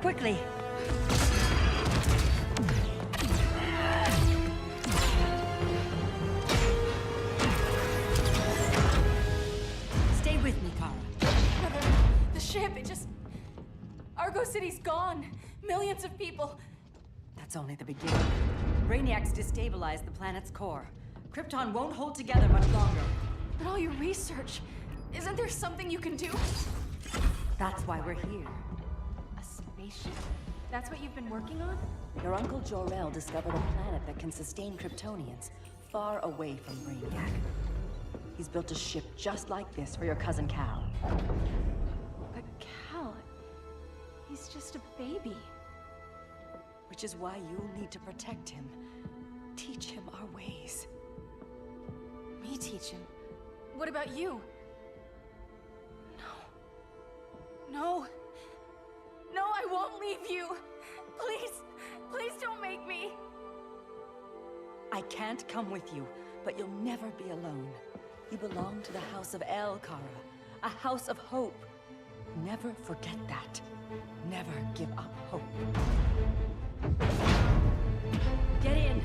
quickly. Stay with me, Kara. The ship, it just... Argo City's gone. Millions of people. That's only the beginning. Brainiac's destabilized the planet's core. Krypton won't hold together much longer. But all your research, isn't there something you can do? That's why we're here. A spaceship? That's what you've been working on? Your uncle Jor-El discovered a planet that can sustain Kryptonians, far away from Brainiac. He's built a ship just like this for your cousin Cal. But Cal... he's just a baby. Which is why you'll need to protect him. Teach him our ways. Me teach him? What about you? No. No, I won't leave you. Please, please don't make me. I can't come with you, but you'll never be alone. You belong to the House of El, Kara. A house of hope. Never forget that. Never give up hope. Get in.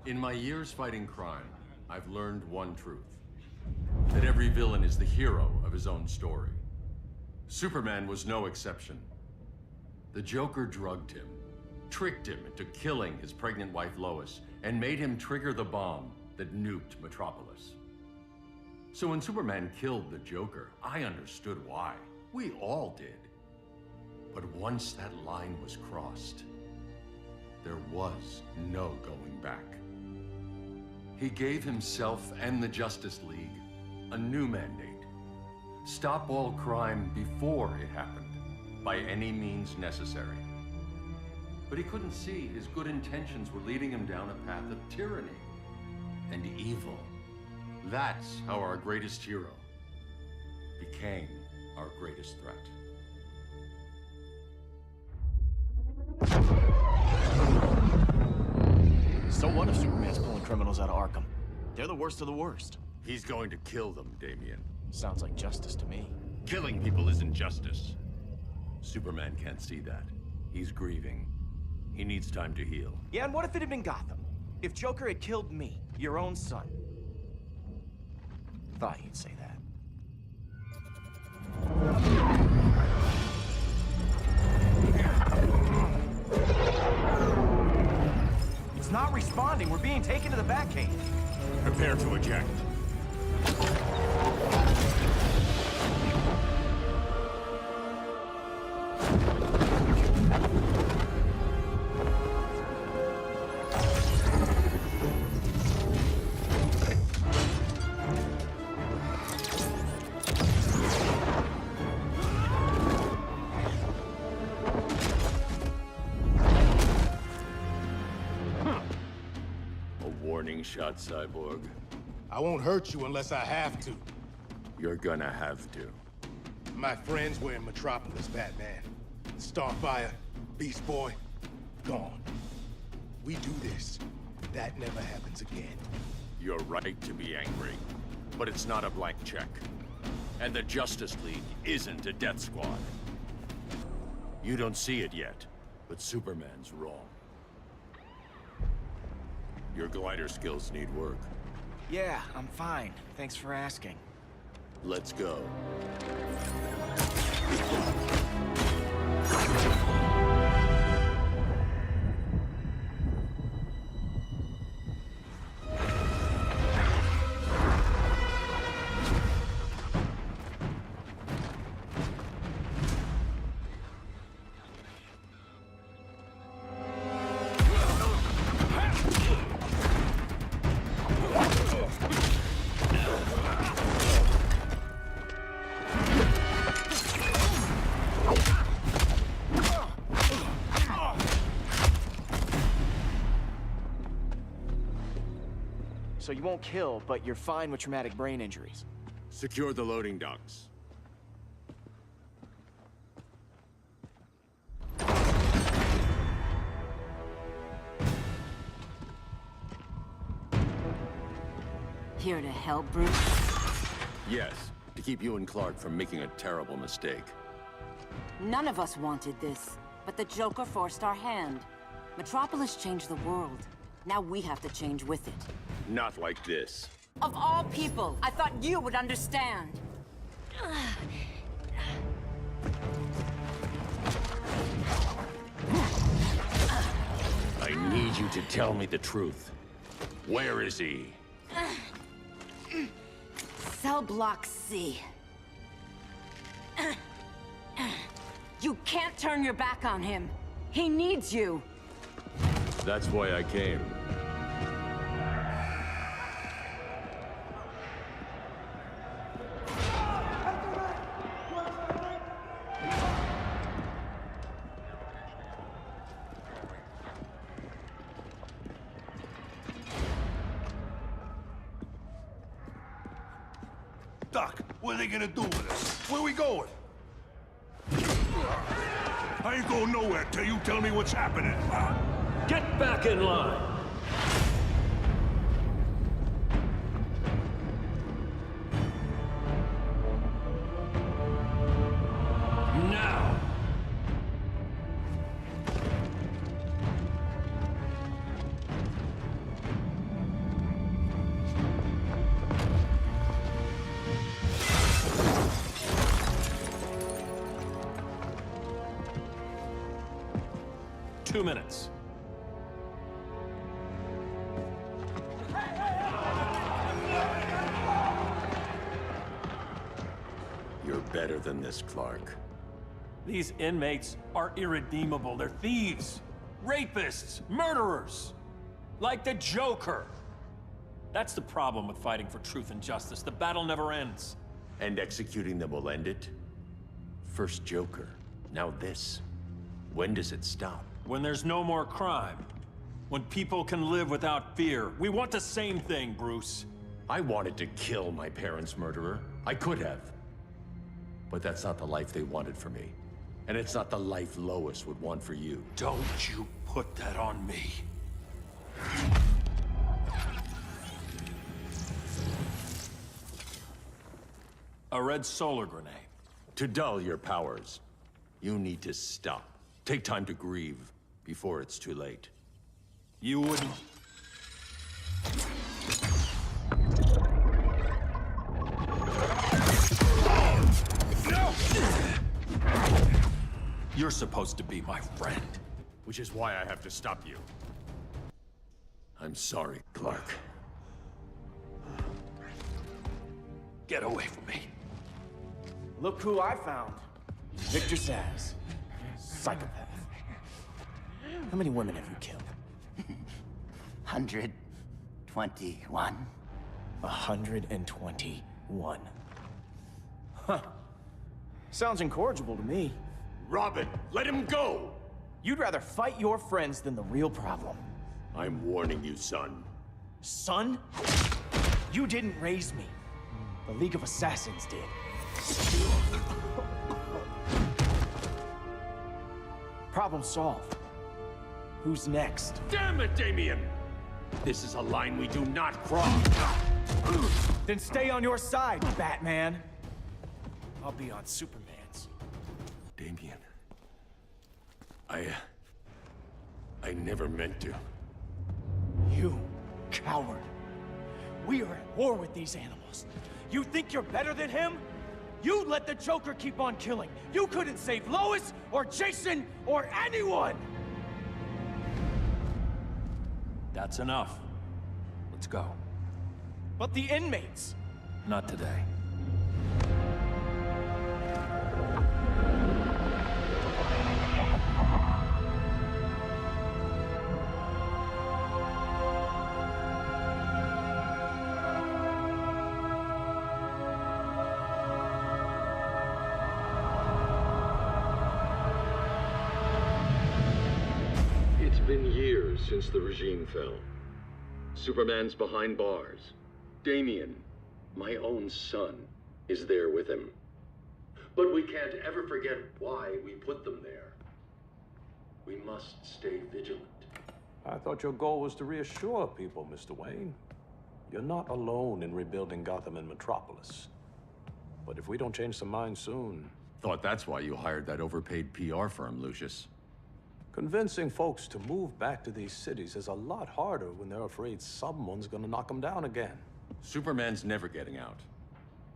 In my years fighting crime, I've learned one truth. That every villain is the hero of his own story. Superman was no exception. The Joker drugged him, tricked him into killing his pregnant wife Lois, and made him trigger the bomb that nuked Metropolis. So when Superman killed the Joker, I understood why. We all did. But once that line was crossed, there was no going back. He gave himself and the Justice League a new mandate. Stop all crime before it happened, by any means necessary. But he couldn't see his good intentions were leading him down a path of tyranny and evil. That's how our greatest hero became our greatest threat. So what if Superman's pulling criminals out of Arkham? They're the worst of the worst. He's going to kill them, Damian. Sounds like justice to me. Killing people isn't justice. Superman can't see that. He's grieving. He needs time to heal. Yeah, and what if it had been Gotham? If Joker had killed me, your own son? Thought you'd say that. It's not responding. We're being taken to the Batcave. Prepare to eject. Warning shot, Cyborg. I won't hurt you unless I have to. You're gonna have to. My friends were in Metropolis, Batman. Starfire, Beast Boy, gone. We do this. That never happens again. You're right to be angry, but it's not a blank check. And the Justice League isn't a death squad. You don't see it yet, but Superman's wrong. Your glider skills need work. Yeah, I'm fine. Thanks for asking. Let's go. So you won't kill, but you're fine with traumatic brain injuries. Secure the loading docks. Here to help, Bruce? Yes, to keep you and Clark from making a terrible mistake. None of us wanted this, but the Joker forced our hand. Metropolis changed the world. Now we have to change with it. Not like this. Of all people, I thought you would understand. I need you to tell me the truth. Where is he? Cell Block C. You can't turn your back on him. He needs you. That's why I came. Doc, what are they gonna do with us? Where we going? I ain't going nowhere till you tell me what's happening. Get back in line! Now! Two minutes. You're better than this, Clark. These inmates are irredeemable. They're thieves, rapists, murderers. Like the Joker. That's the problem with fighting for truth and justice. The battle never ends. And executing them will end it? First Joker, now this. When does it stop? When there's no more crime. When people can live without fear. We want the same thing, Bruce. I wanted to kill my parents' murderer. I could have. But that's not the life they wanted for me. And it's not the life Lois would want for you. Don't you put that on me. A red solar grenade. To dull your powers, you need to stop. Take time to grieve before it's too late. You wouldn't... You're supposed to be my friend. Which is why I have to stop you. I'm sorry, Clark. Get away from me. Look who I found. Victor Zsasz. Psychopath. How many women have you killed? 121. 121. Huh. Sounds incorrigible to me. Robin, let him go! You'd rather fight your friends than the real problem. I'm warning you, son. Son? You didn't raise me. The League of Assassins did. Problem solved. Who's next? Damn it, Damien! This is a line we do not cross. Then stay on your side, Batman. I'll be on Superman's. Damien. I never meant to. You coward. We are at war with these animals. You think you're better than him? You let the Joker keep on killing. You couldn't save Lois, or Jason, or anyone! That's enough. Let's go. But the inmates! Not today. It's been years since the regime fell. Superman's behind bars. Damian, my own son, is there with him. But we can't ever forget why we put them there. We must stay vigilant. I thought your goal was to reassure people, Mr. Wayne. You're not alone in rebuilding Gotham and Metropolis. But if we don't change some minds soon... Thought that's why you hired that overpaid PR firm, Lucius. Convincing folks to move back to these cities is a lot harder when they're afraid someone's gonna knock them down again. Superman's never getting out.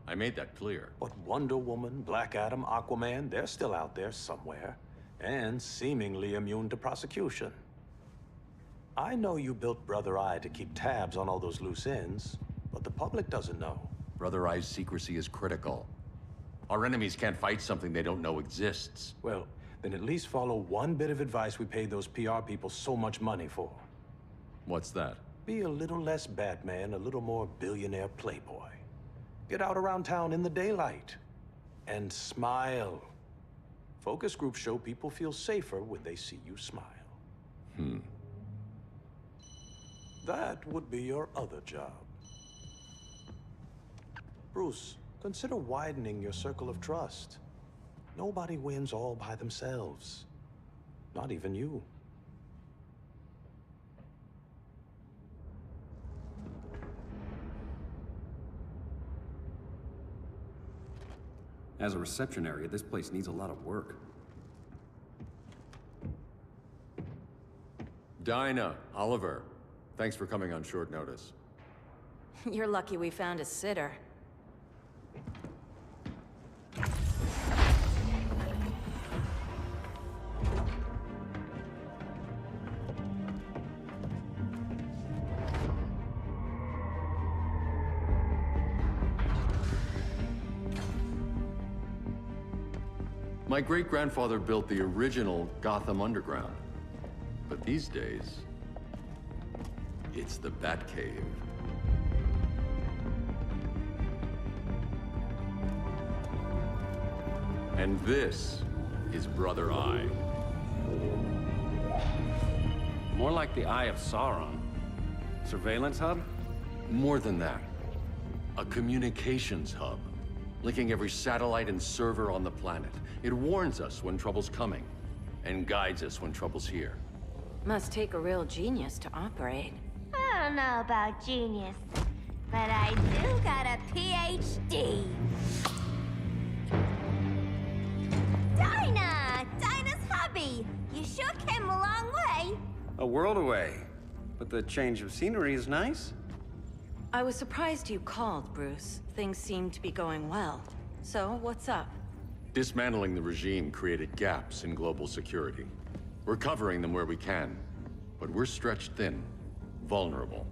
I made that clear. But Wonder Woman, Black Adam, Aquaman, they're still out there somewhere, and seemingly immune to prosecution. I know you built Brother Eye to keep tabs on all those loose ends, but the public doesn't know. Brother Eye's secrecy is critical. Our enemies can't fight something they don't know exists. Well, then at least follow one bit of advice we paid those PR people so much money for. What's that? Be a little less Batman, a little more billionaire playboy. Get out around town in the daylight. And smile. Focus groups show people feel safer when they see you smile. That would be your other job. Bruce, consider widening your circle of trust. Nobody wins all by themselves. Not even you. As a reception area, this place needs a lot of work. Dinah, Oliver, thanks for coming on short notice. You're lucky we found a sitter. My great-grandfather built the original Gotham Underground. But these days, it's the Batcave. And this is Brother Eye. More like the Eye of Sauron. Surveillance hub? More than that. A communications hub, linking every satellite and server on the planet. It warns us when trouble's coming, and guides us when trouble's here. Must take a real genius to operate. I don't know about genius, but I do got a PhD. Dinah's hubby! You sure came a long way. A world away. But the change of scenery is nice. I was surprised you called, Bruce. Things seem to be going well. So, what's up? Dismantling the regime created gaps in global security. We're covering them where we can, but we're stretched thin, vulnerable.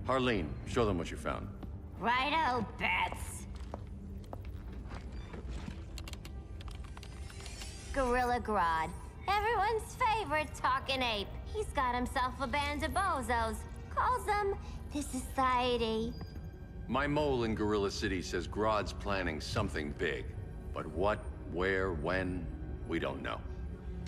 Harleen, show them what you found. Righto, Bats. Gorilla Grodd. Everyone's favorite talking ape. He's got himself a band of bozos. Calls them the Society. My mole in Gorilla City says Grodd's planning something big. But what, where, when, we don't know.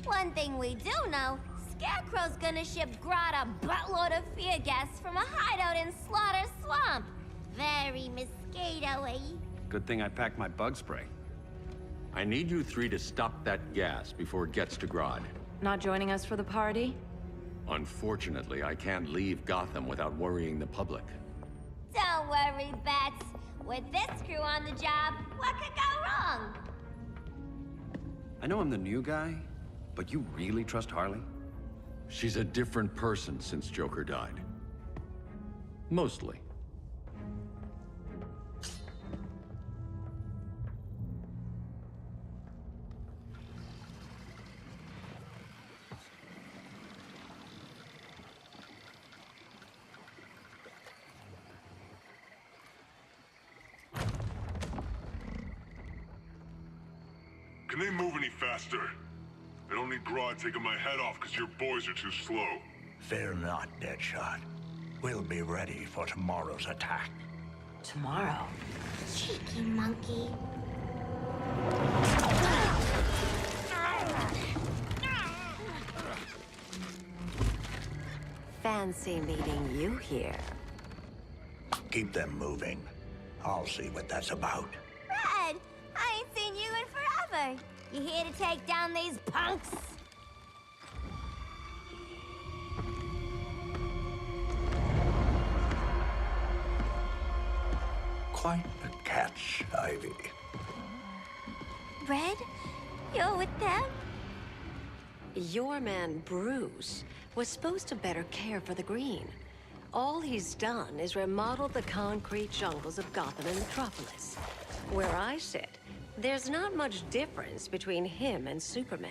One thing we do know, Scarecrow's gonna ship Grodd a buttload of fear gas from a hideout in Slaughter Swamp. Very mosquito-y. Good thing I packed my bug spray. I need you three to stop that gas before it gets to Grodd. Not joining us for the party? Unfortunately, I can't leave Gotham without worrying the public. Don't worry, Bats. With this crew on the job, what could go wrong? I know I'm the new guy, but you really trust Harley? She's a different person since Joker died. Mostly. Can they move any faster? I don't need Grodd taking my head off because your boys are too slow. Fear not, Deadshot. We'll be ready for tomorrow's attack. Tomorrow? Cheeky monkey. Fancy meeting you here. Keep them moving. I'll see what that's about. Red, I ain't seen you in forever. You here to take down these punks? Quite a catch, Ivy. Red, you're with them? Your man, Bruce, was supposed to better care for the Green. All he's done is remodeled the concrete jungles of Gotham and Metropolis. Where I sit, there's not much difference between him and Superman.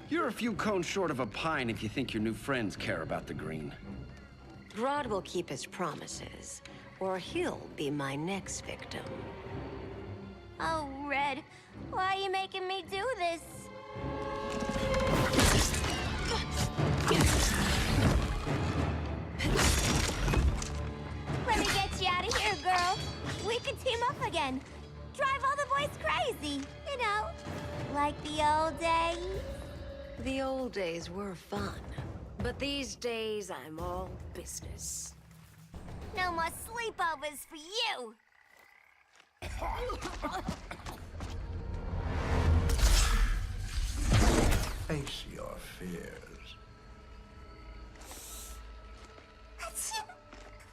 You're a few cones short of a pine if you think your new friends care about the Green. Grodd will keep his promises, or he'll be my next victim. Oh, Red, why are you making me do this? Let me get you out of here, girl. We can team up again. Drive all the boys crazy, you know, like the old days. The old days were fun, but these days I'm all business. No more sleepovers for you. Face your fears.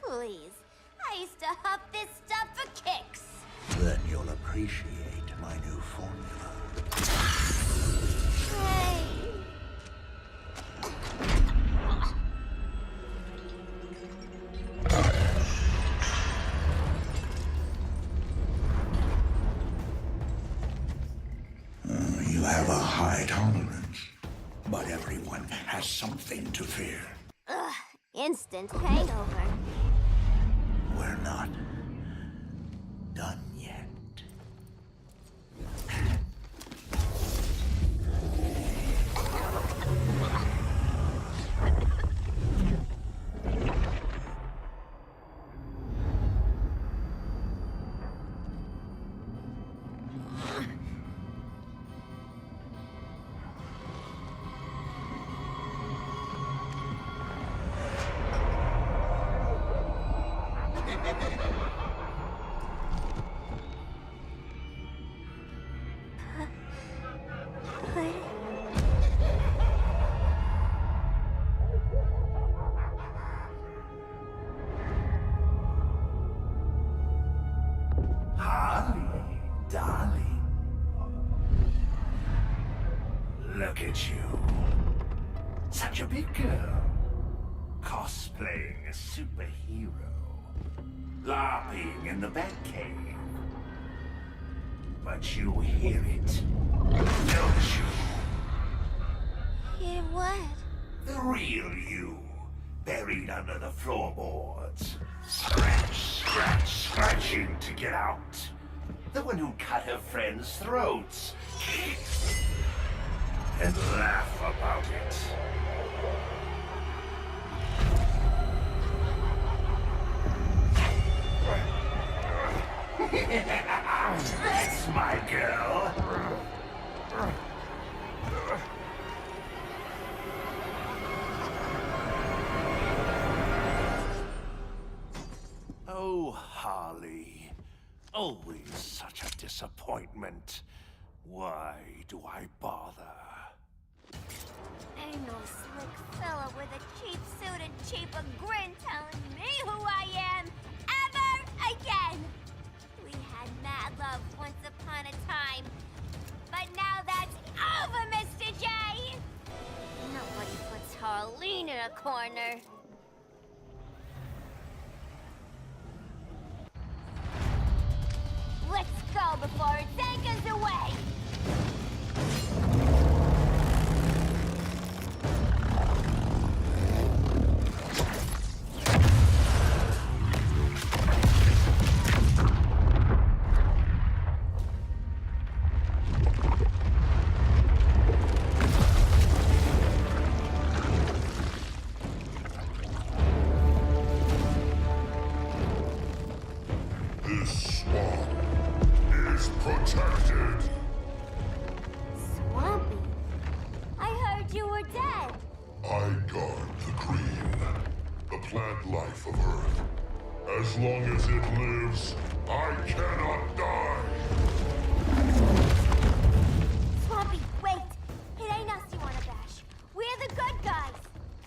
Please, I used to huff this stuff for kicks. Then you'll appreciate my new formula. Hey. You have a high tolerance, but everyone has something to fear. Ugh, instant hangover. We're not done yet. Harley, darling. Look at you. Such a big girl. Cosplaying a superhero. LARPing in the Batcave. But you hear it, don't you? Hear what? The real you, buried under the floorboards. Scratch, scratch, scratching to get out. The one who cut her friends' throats. And laugh about it. That's my girl. Oh, Harley. Always such a disappointment. Why do I bother? Ain't no slick fella with a cheap suit and cheaper grin telling me who I am ever again. We had mad love once upon a time, but now that's over, Mr. J. Nobody puts Harleen in a corner. I guard the green, the plant life of Earth. As long as it lives, I cannot die! Swampy, wait! It ain't us you wanna bash. We're the good guys!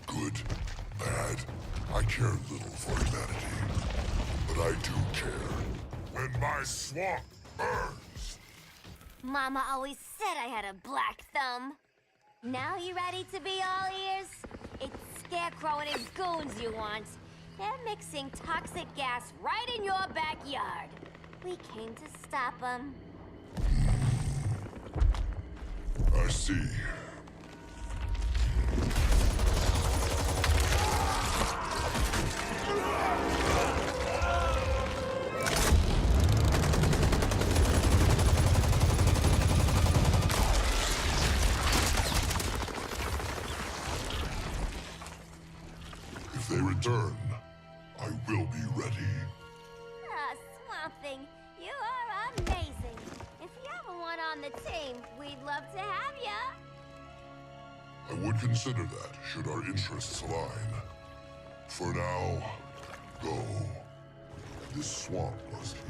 Good, bad, I care little for humanity. But I do care when my swamp burns! Mama always said I had a black thumb. Now you ready to be all ears? It's Scarecrow and his goons you want. They're mixing toxic gas right in your backyard. We came to stop them. I see. If they return, I will be ready. Ah, Swamp Thing, you are amazing. If you ever want on the team, we'd love to have ya. I would consider that, should our interests align. For now, go. This swamp must heal.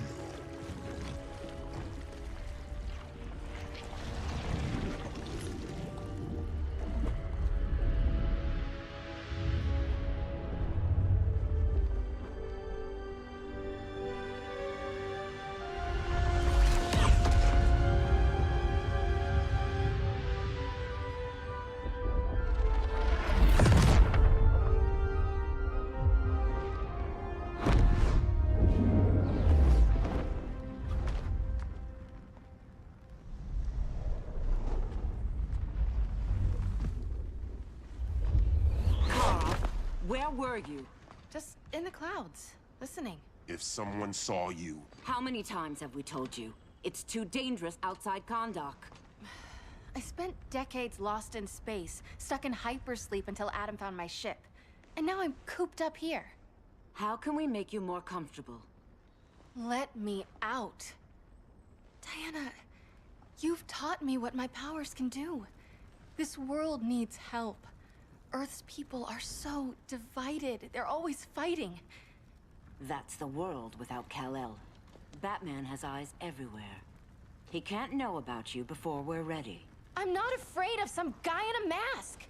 Where were you? Just in the clouds, listening. If someone saw you... How many times have we told you? It's too dangerous outside Kahndaq. I spent decades lost in space, stuck in hypersleep until Adam found my ship. And now I'm cooped up here. How can we make you more comfortable? Let me out. Diana, you've taught me what my powers can do. This world needs help. Earth's people are so divided. They're always fighting. That's the world without Kal-El. Batman has eyes everywhere. He can't know about you before we're ready. I'm not afraid of some guy in a mask.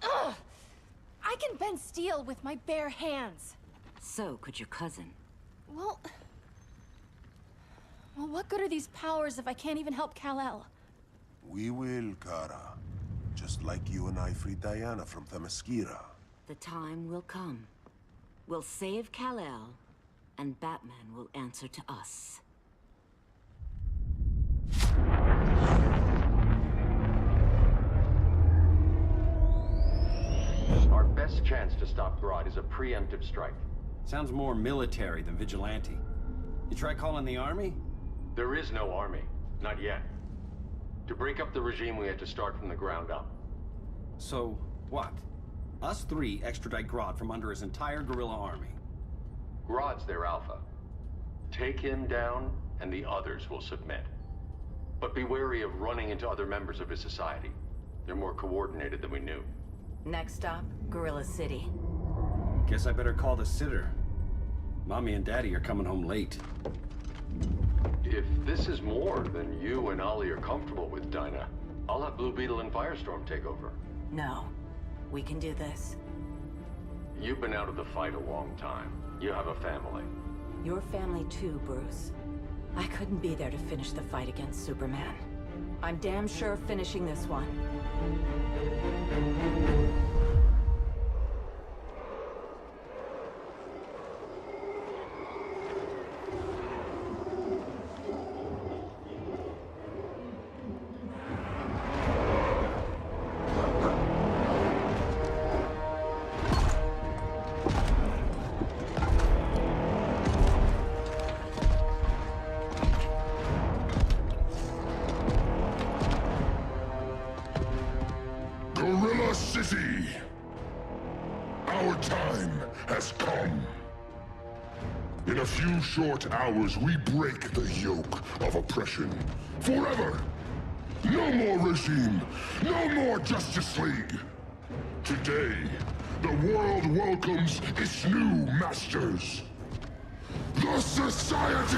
Ugh! I can bend steel with my bare hands. So could your cousin. Well, what good are these powers if I can't even help Kal-El? We will, Kara. Just like you and I freed Diana from Themyscira. The time will come. We'll save Kal-El, and Batman will answer to us. Our best chance to stop Grodd is a preemptive strike. Sounds more military than vigilante. You try calling the army? There is no army. Not yet. To break up the regime, we had to start from the ground up. So, what? Us three extradite Grodd from under his entire guerrilla army. Grodd's their alpha. Take him down, and the others will submit. But be wary of running into other members of his society. They're more coordinated than we knew. Next stop, Gorilla City. Guess I better call the sitter. Mommy and Daddy are coming home late. If this is more than you and Ollie are comfortable with, Dinah, I'll have Blue Beetle and Firestorm take over. No. We can do this. You've been out of the fight a long time. You have a family. Your family too, Bruce. I couldn't be there to finish the fight against Superman. I'm damn sure finishing this one. Gorilla City! Our time has come. In a few short hours, we break the yoke of oppression. Forever! No more regime! No more Justice League! Today, the world welcomes its new masters. The Society!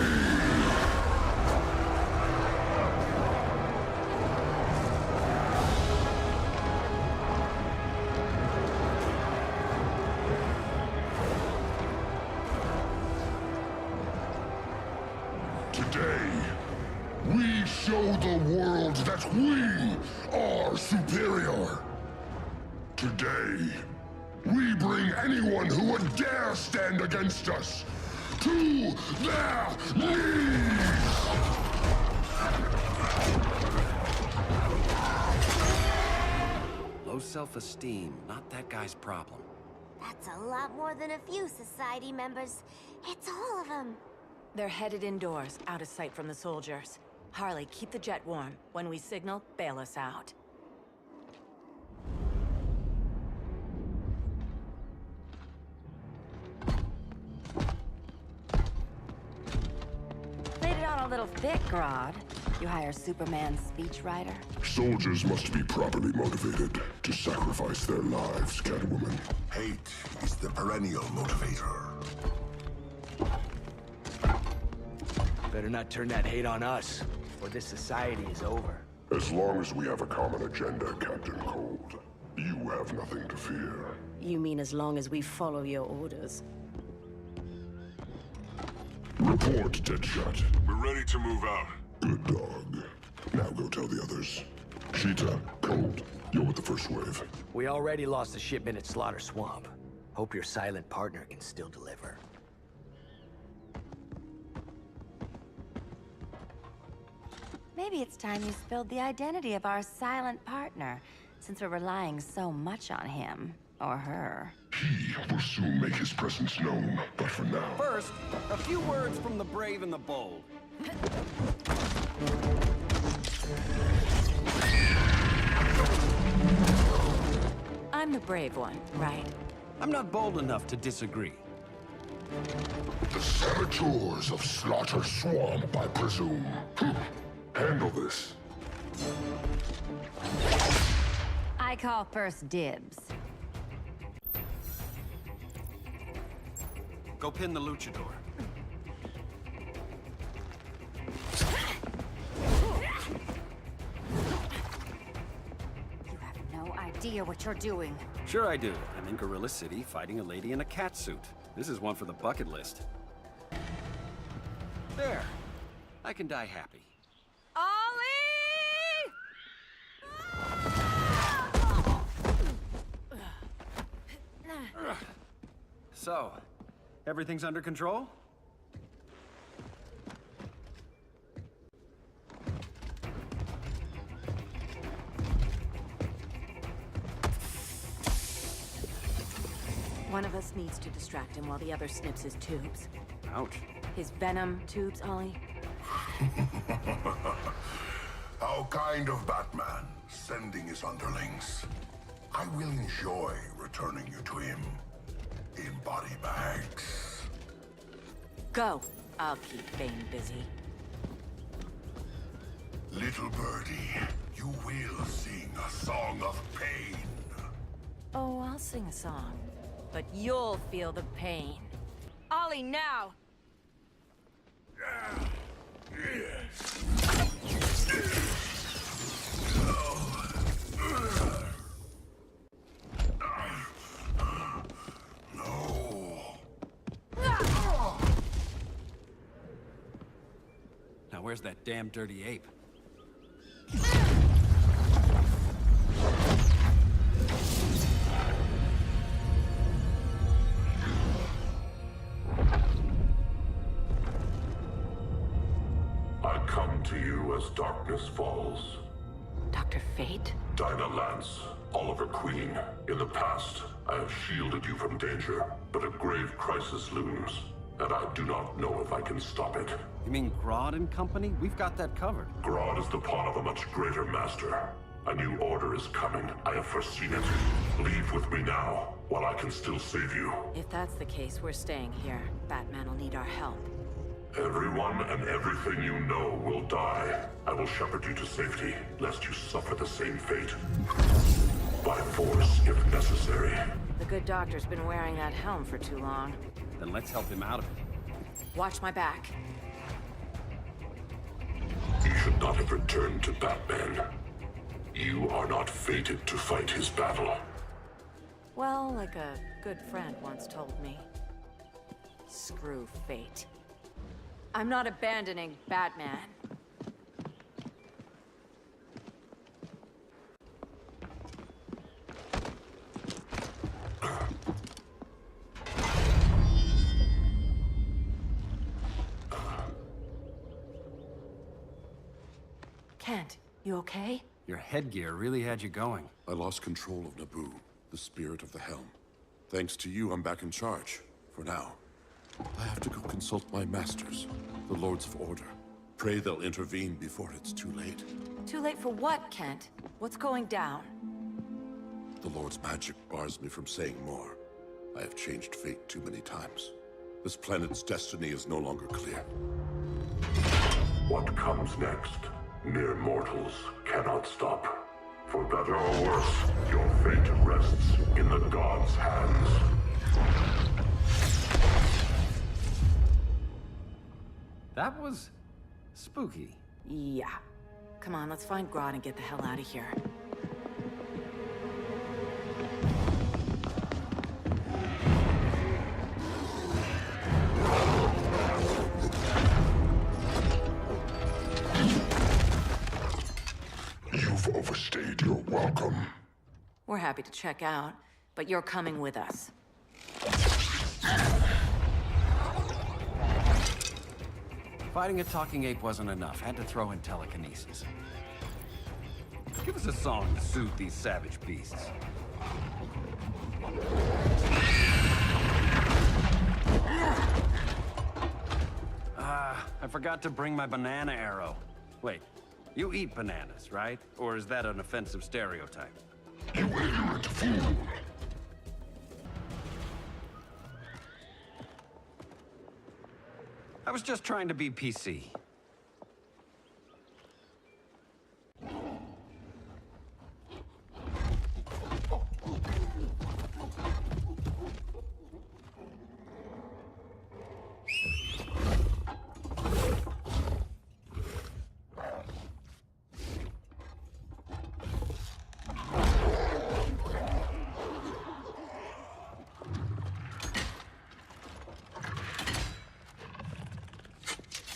Today, we show the world that we are superior. Today, we bring anyone who would dare stand against us to their knees! Low self-esteem, not that guy's problem. That's a lot more than a few society members. It's all of them. They're headed indoors, out of sight from the soldiers. Harley, keep the jet warm. When we signal, bail us out. Played it on a little thick, Grodd. You hire Superman's speechwriter? Soldiers must be properly motivated to sacrifice their lives, Catwoman. Hate is the perennial motivator. Better not turn that hate on us, or this society is over. As long as we have a common agenda, Captain Cold, you have nothing to fear. You mean as long as we follow your orders? Report, Deadshot. We're ready to move out. Good dog. Now go tell the others. Cheetah, Cold, you're with the first wave. We already lost a shipment at Slaughter Swamp. Hope your silent partner can still deliver. Maybe it's time you spilled the identity of our silent partner, since we're relying so much on him. Or her. He will soon make his presence known, but for now... First, a few words from the brave and the bold. I'm the brave one, right? I'm not bold enough to disagree. The saboteurs of Slaughter Swamp, I presume. Handle this. I call first dibs. Go pin the luchador. You have no idea what you're doing. Sure I do. I'm in Gorilla City fighting a lady in a cat suit. This is one for the bucket list. There. I can die happy. So, everything's under control? One of us needs to distract him while the other snips his tubes. Ouch. His venom tubes, Ollie. How kind of Batman, sending his underlings. I will enjoy returning you to him in body bags. Go. I'll keep Bane busy. Little birdie, you will sing a song of pain. Oh, I'll sing a song. But you'll feel the pain. Ollie, now! Now where's that damn dirty ape? I come to you as darkness falls. Dr. Fate? Dinah Lance, Oliver Queen. In the past, I have shielded you from danger, but a grave crisis looms, and I do not know if I can stop it. You mean Grodd and company? We've got that covered. Grodd is the pawn of a much greater master. A new order is coming. I have foreseen it. Leave with me now, while I can still save you. If that's the case, we're staying here. Batman will need our help. Everyone and everything you know will die. I will shepherd you to safety, lest you suffer the same fate. by force if necessary. The good doctor's been wearing that helm for too long. Then let's help him out of it. Watch my back. He should not have returned to Batman. You are not fated to fight his battle. Well, like a good friend once told me. Screw fate. I'm not abandoning Batman. Kent, you okay? Your headgear really had you going. I lost control of Naboo, the spirit of the helm. Thanks to you, I'm back in charge. For now. I have to go consult my masters, the Lords of Order. Pray they'll intervene before it's too late. Too late for what, Kent? What's going down? The Lord's magic bars me from saying more. I have changed fate too many times. This planet's destiny is no longer clear. What comes next? Mere mortals cannot stop. For better or worse, your fate rests in the gods' hands. That was spooky. Yeah. Come on, let's find Grodd and get the hell out of here. You've overstayed your welcome. We're happy to check out, but you're coming with us. Fighting a talking ape wasn't enough. Had to throw in telekinesis. Give us a song to soothe these savage beasts. I forgot to bring my banana arrow. Wait, you eat bananas, right? Or is that an offensive stereotype? You ignorant fool! I was just trying to be PC.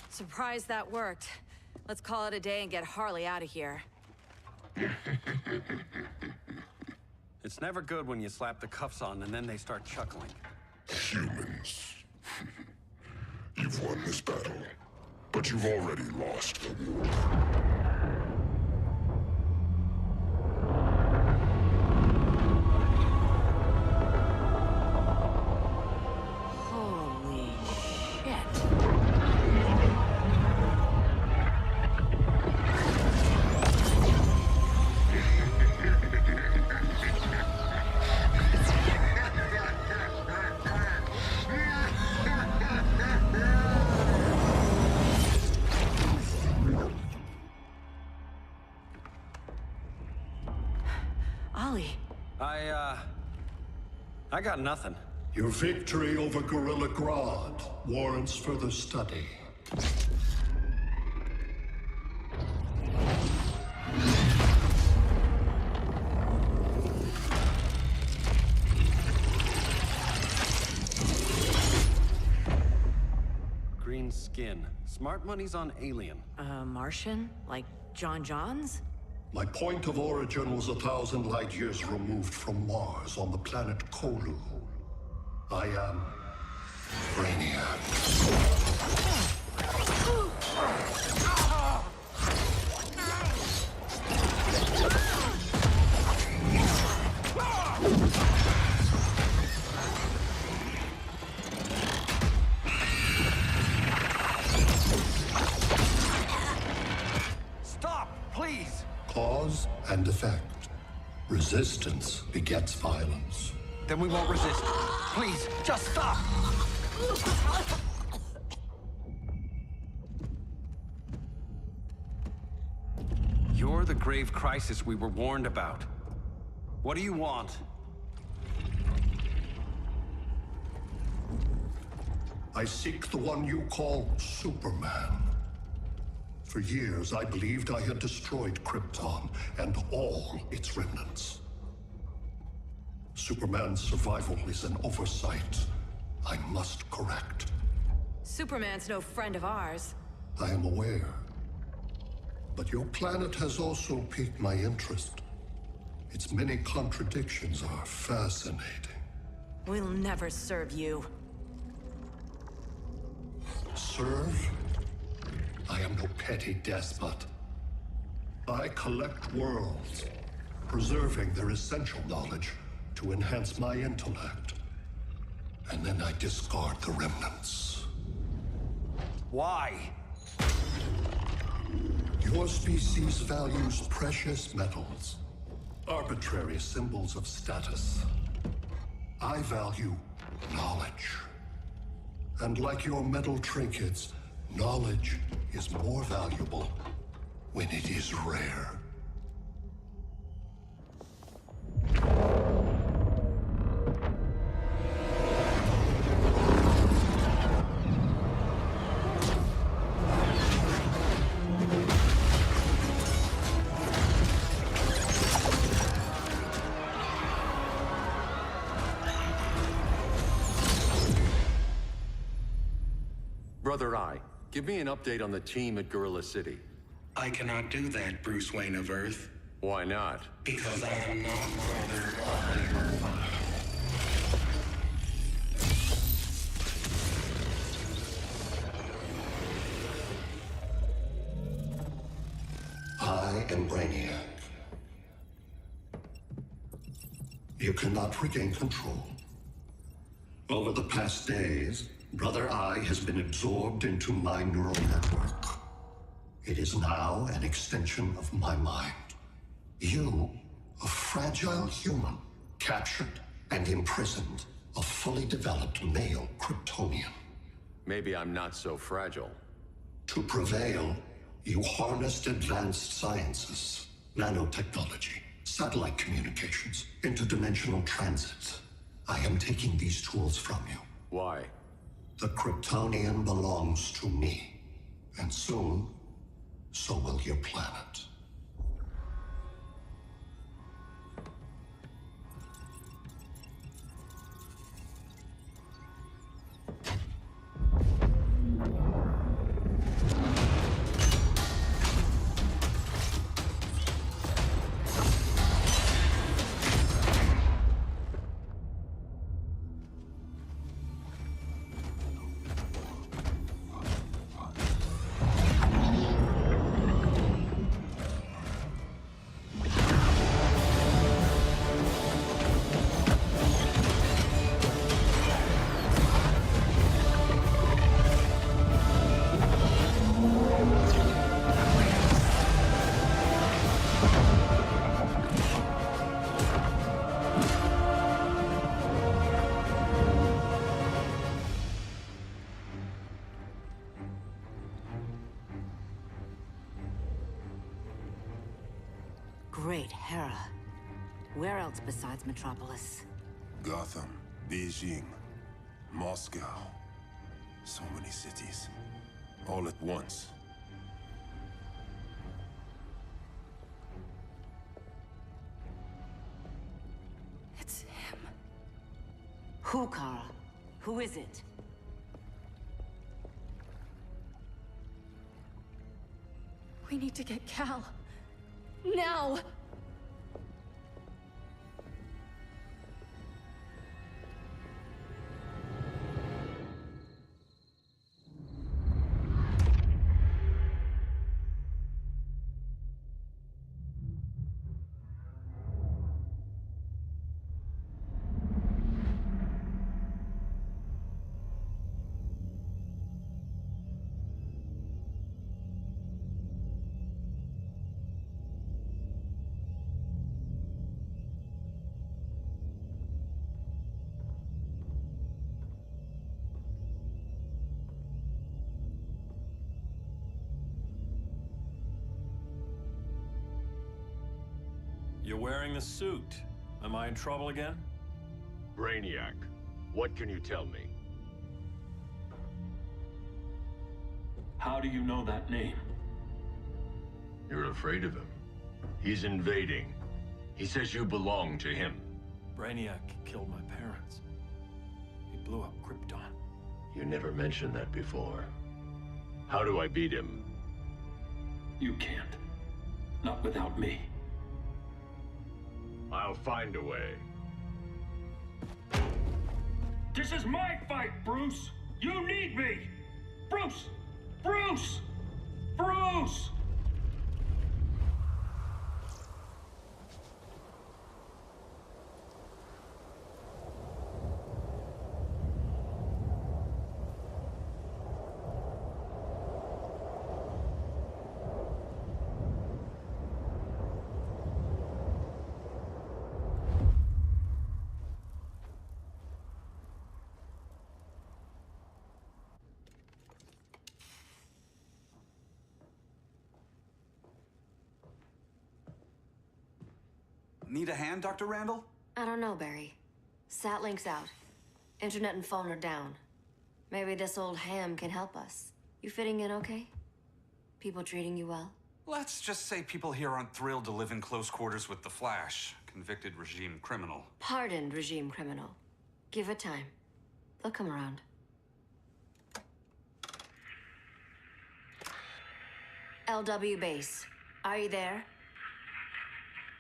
Surprised that worked. Let's call it a day and get Harley out of here. It's never good when you slap the cuffs on and then they start chuckling. Humans. You've won this battle, but you've already lost the war. I got nothing. Your victory over Gorilla Grodd warrants further study. Green skin. Smart money's on alien. Martian? Like John Johns? My point of origin was 1,000 light years removed from Mars on the planet Kolu. I am Brainiac. Stop, please! Cause and effect. Resistance begets violence. Then we won't resist. Please, just stop! You're the grave crisis we were warned about. What do you want? I seek the one you call Superman. For years, I believed I had destroyed Krypton and all its remnants. Superman's survival is an oversight I must correct. Superman's no friend of ours. I am aware. But your planet has also piqued my interest. Its many contradictions are fascinating. We'll never serve you. Serve? I am no petty despot. I collect worlds, preserving their essential knowledge to enhance my intellect. And then I discard the remnants. Why? Your species values precious metals, arbitrary symbols of status. I value knowledge. And like your metal trinkets, knowledge is more valuable when it is rare. Brother Eye, give me an update on the team at Gorilla City. I cannot do that, Bruce Wayne of Earth. Why not? Because I am not Brother Eye. I am Brainiac. You cannot regain control. Over the past days, Brother Eye has been absorbed into my neural network. It is now an extension of my mind. You, a fragile human, captured and imprisoned a fully developed male Kryptonian. Maybe I'm not so fragile. To prevail, you harnessed advanced sciences, nanotechnology, satellite communications, interdimensional transit. I am taking these tools from you. Why? The Kryptonian belongs to me. And soon, so will your planet. Great Hera. Where else besides Metropolis? Gotham, Beijing, Moscow. So many cities. All at once. It's him. Who, Kara? Who is it? We need to get Cal. Now! You're wearing the suit. Am I in trouble again? Brainiac, what can you tell me? How do you know that name? You're afraid of him. He's invading. He says you belong to him. Brainiac killed my parents. He blew up Krypton. You never mentioned that before. How do I beat him? You can't. Not without me. I'll find a way. This is my fight, Bruce! You need me! Bruce! Bruce! Bruce! Need a hand, Dr. Randall? I don't know, Barry. Satlink's out. Internet and phone are down. Maybe this old ham can help us. You fitting in okay? People treating you well? Let's just say people here aren't thrilled to live in close quarters with the Flash, convicted regime criminal. Pardoned regime criminal. Give it time. They'll come around. LW base. Are you there?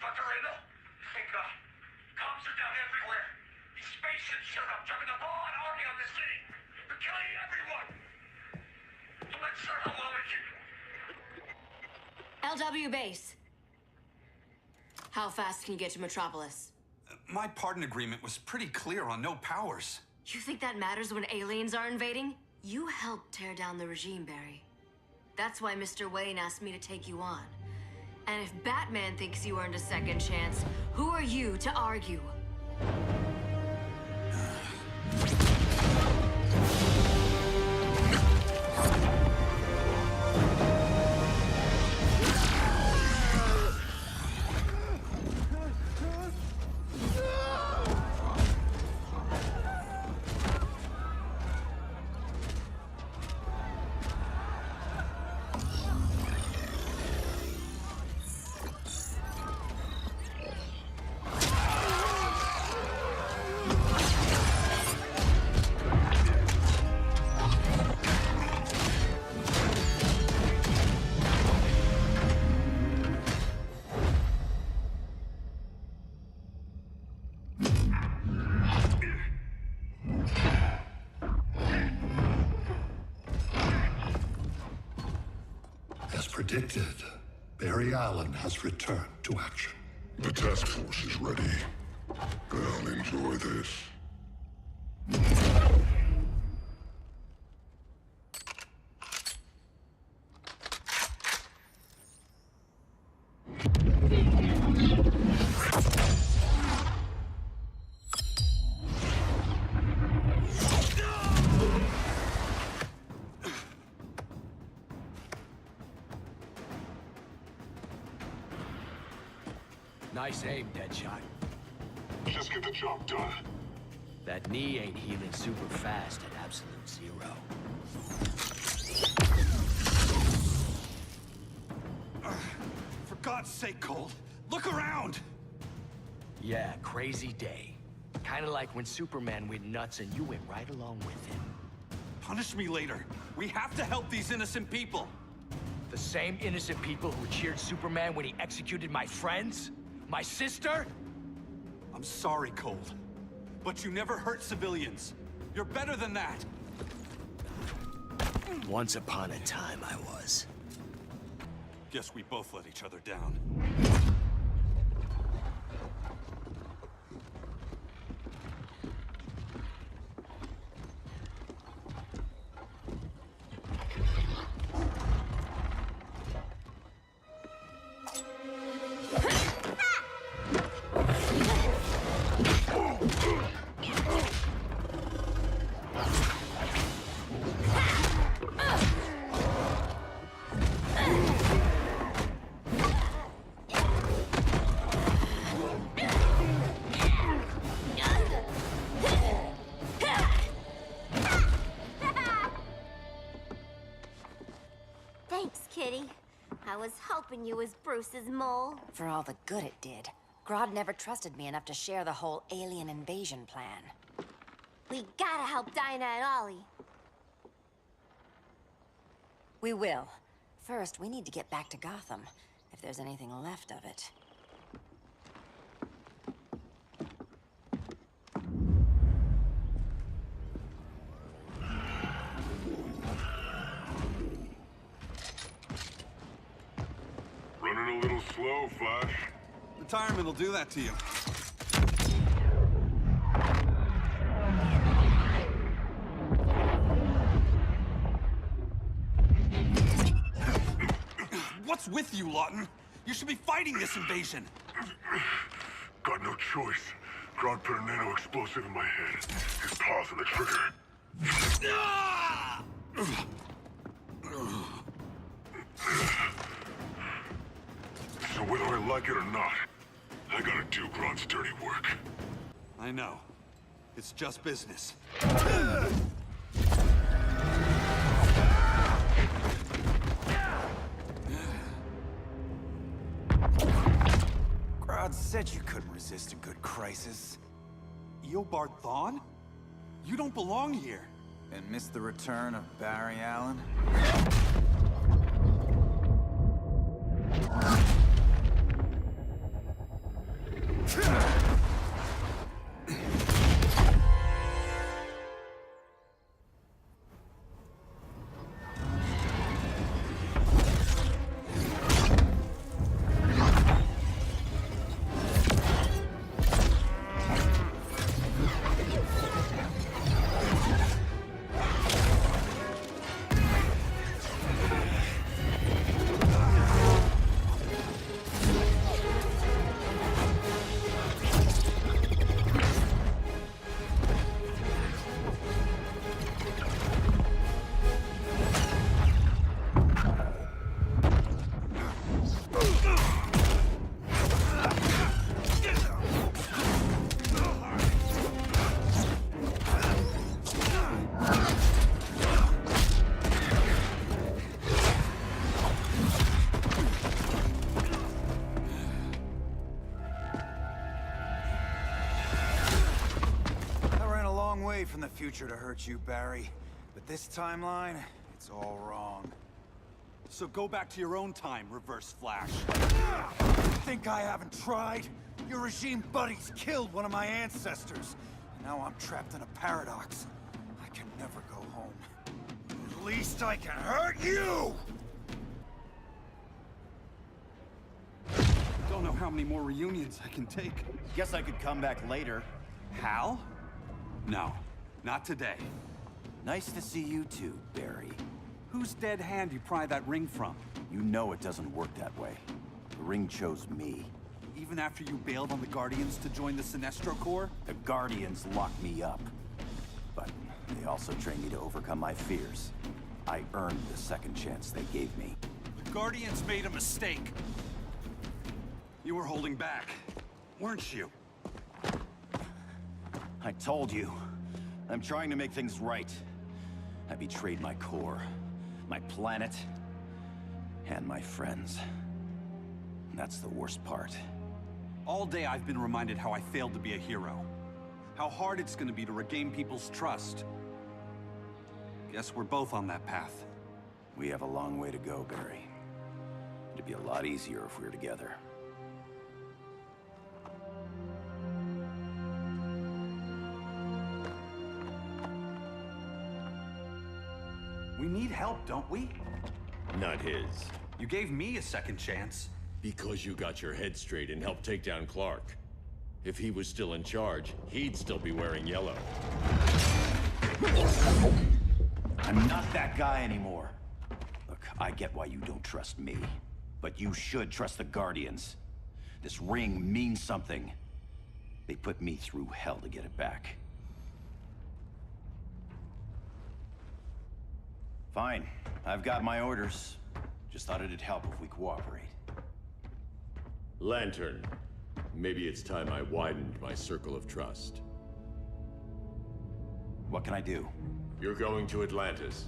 Dr. Randall? Thank God. Cops are down everywhere. These spaceships showed up, dropping a broad army on the city. They're killing everyone. I'm not sure how long it can... LW base. How fast can you get to Metropolis? My pardon agreement was pretty clear on no powers. You think that matters when aliens are invading? You helped tear down the regime, Barry. That's why Mr. Wayne asked me to take you on. And if Batman thinks you earned a second chance, who are you to argue? Predicted, Barry Allen has returned to action. The task force is ready. I'll enjoy this. Nice aim, Deadshot. Just get the job done. That knee ain't healing super fast at absolute zero. For God's sake, Cole, look around! Yeah, crazy day. Kinda like when Superman went nuts and you went right along with him. Punish me later. We have to help these innocent people. The same innocent people who cheered Superman when he executed my friends? My sister? I'm sorry, Cole, but you never hurt civilians. You're better than that. Once upon a time, I was. Guess we both let each other down. I was hoping you was Bruce's mole. For all the good it did, Grodd never trusted me enough to share the whole alien invasion plan. We gotta help Dinah and Ollie. We will. First, we need to get back to Gotham, if there's anything left of it. Running a little slow, Flash. Retirement will do that to you. What's with you, Lawton? You should be fighting this invasion. Got no choice. Grodd put a nano-explosive in my head. His paws on the trigger. So whether I like it or not, I gotta do Grodd's dirty work. I know. It's just business. Grodd said you couldn't resist a good crisis. Eobard Thawne? You don't belong here. And miss the return of Barry Allen? From the future to hurt you, Barry. But this timeline, it's all wrong. So go back to your own time, Reverse Flash. Think I haven't tried? Your regime buddies killed one of my ancestors. And now I'm trapped in a paradox. I can never go home. At least I can hurt you! Don't know how many more reunions I can take. Guess I could come back later. Hal? No, not today. Nice to see you too, Barry. Whose dead hand you pry that ring from? You know it doesn't work that way. The ring chose me. Even after you bailed on the Guardians to join the Sinestro Corps? The Guardians locked me up. But they also trained me to overcome my fears. I earned the second chance they gave me. The Guardians made a mistake. You were holding back, weren't you? I told you. I'm trying to make things right. I betrayed my core, my planet, and my friends. That's the worst part. All day I've been reminded how I failed to be a hero. How hard it's gonna be to regain people's trust. Guess we're both on that path. We have a long way to go, Barry. It'd be a lot easier if we were together. We need help, don't we? Not his. You gave me a second chance. Because you got your head straight and helped take down Clark. If he was still in charge, he'd still be wearing yellow. I'm not that guy anymore. Look, I get why you don't trust me. But you should trust the Guardians. This ring means something. They put me through hell to get it back. Fine. I've got my orders. Just thought it'd help if we cooperate. Lantern. Maybe it's time I widened my circle of trust. What can I do? You're going to Atlantis.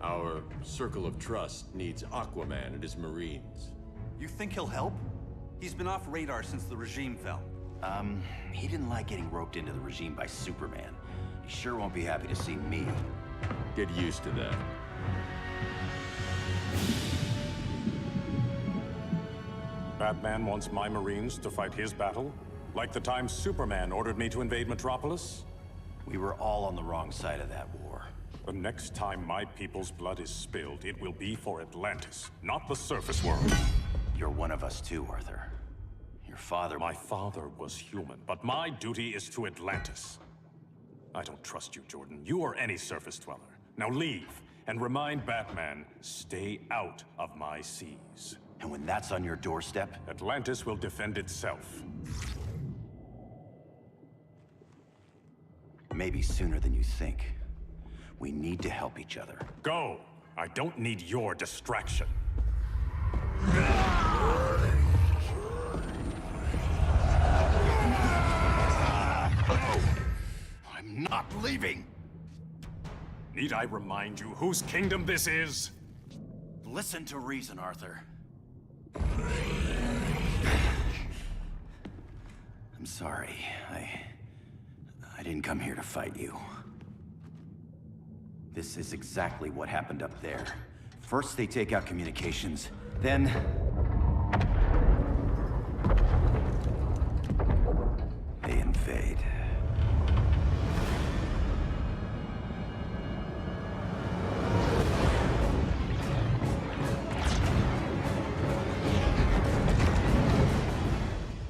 Our circle of trust needs Aquaman and his Marines. You think he'll help? He's been off radar since the regime fell. He didn't like getting roped into the regime by Superman. He sure won't be happy to see me. Get used to that. Batman wants my Marines to fight his battle? Like the time Superman ordered me to invade Metropolis? We were all on the wrong side of that war. The next time my people's blood is spilled, it will be for Atlantis, not the surface world. You're one of us too, Arthur. Your father... My father was human, but my duty is to Atlantis. I don't trust you, Jordan. You or any surface dweller. Now leave, and remind Batman, stay out of my seas. And when that's on your doorstep? Atlantis will defend itself. Maybe sooner than you think. We need to help each other. Go! I don't need your distraction. I'm not leaving! Need I remind you whose kingdom this is? Listen to reason, Arthur. I'm sorry. I didn't come here to fight you. This is exactly what happened up there. First they take out communications, then... they invade.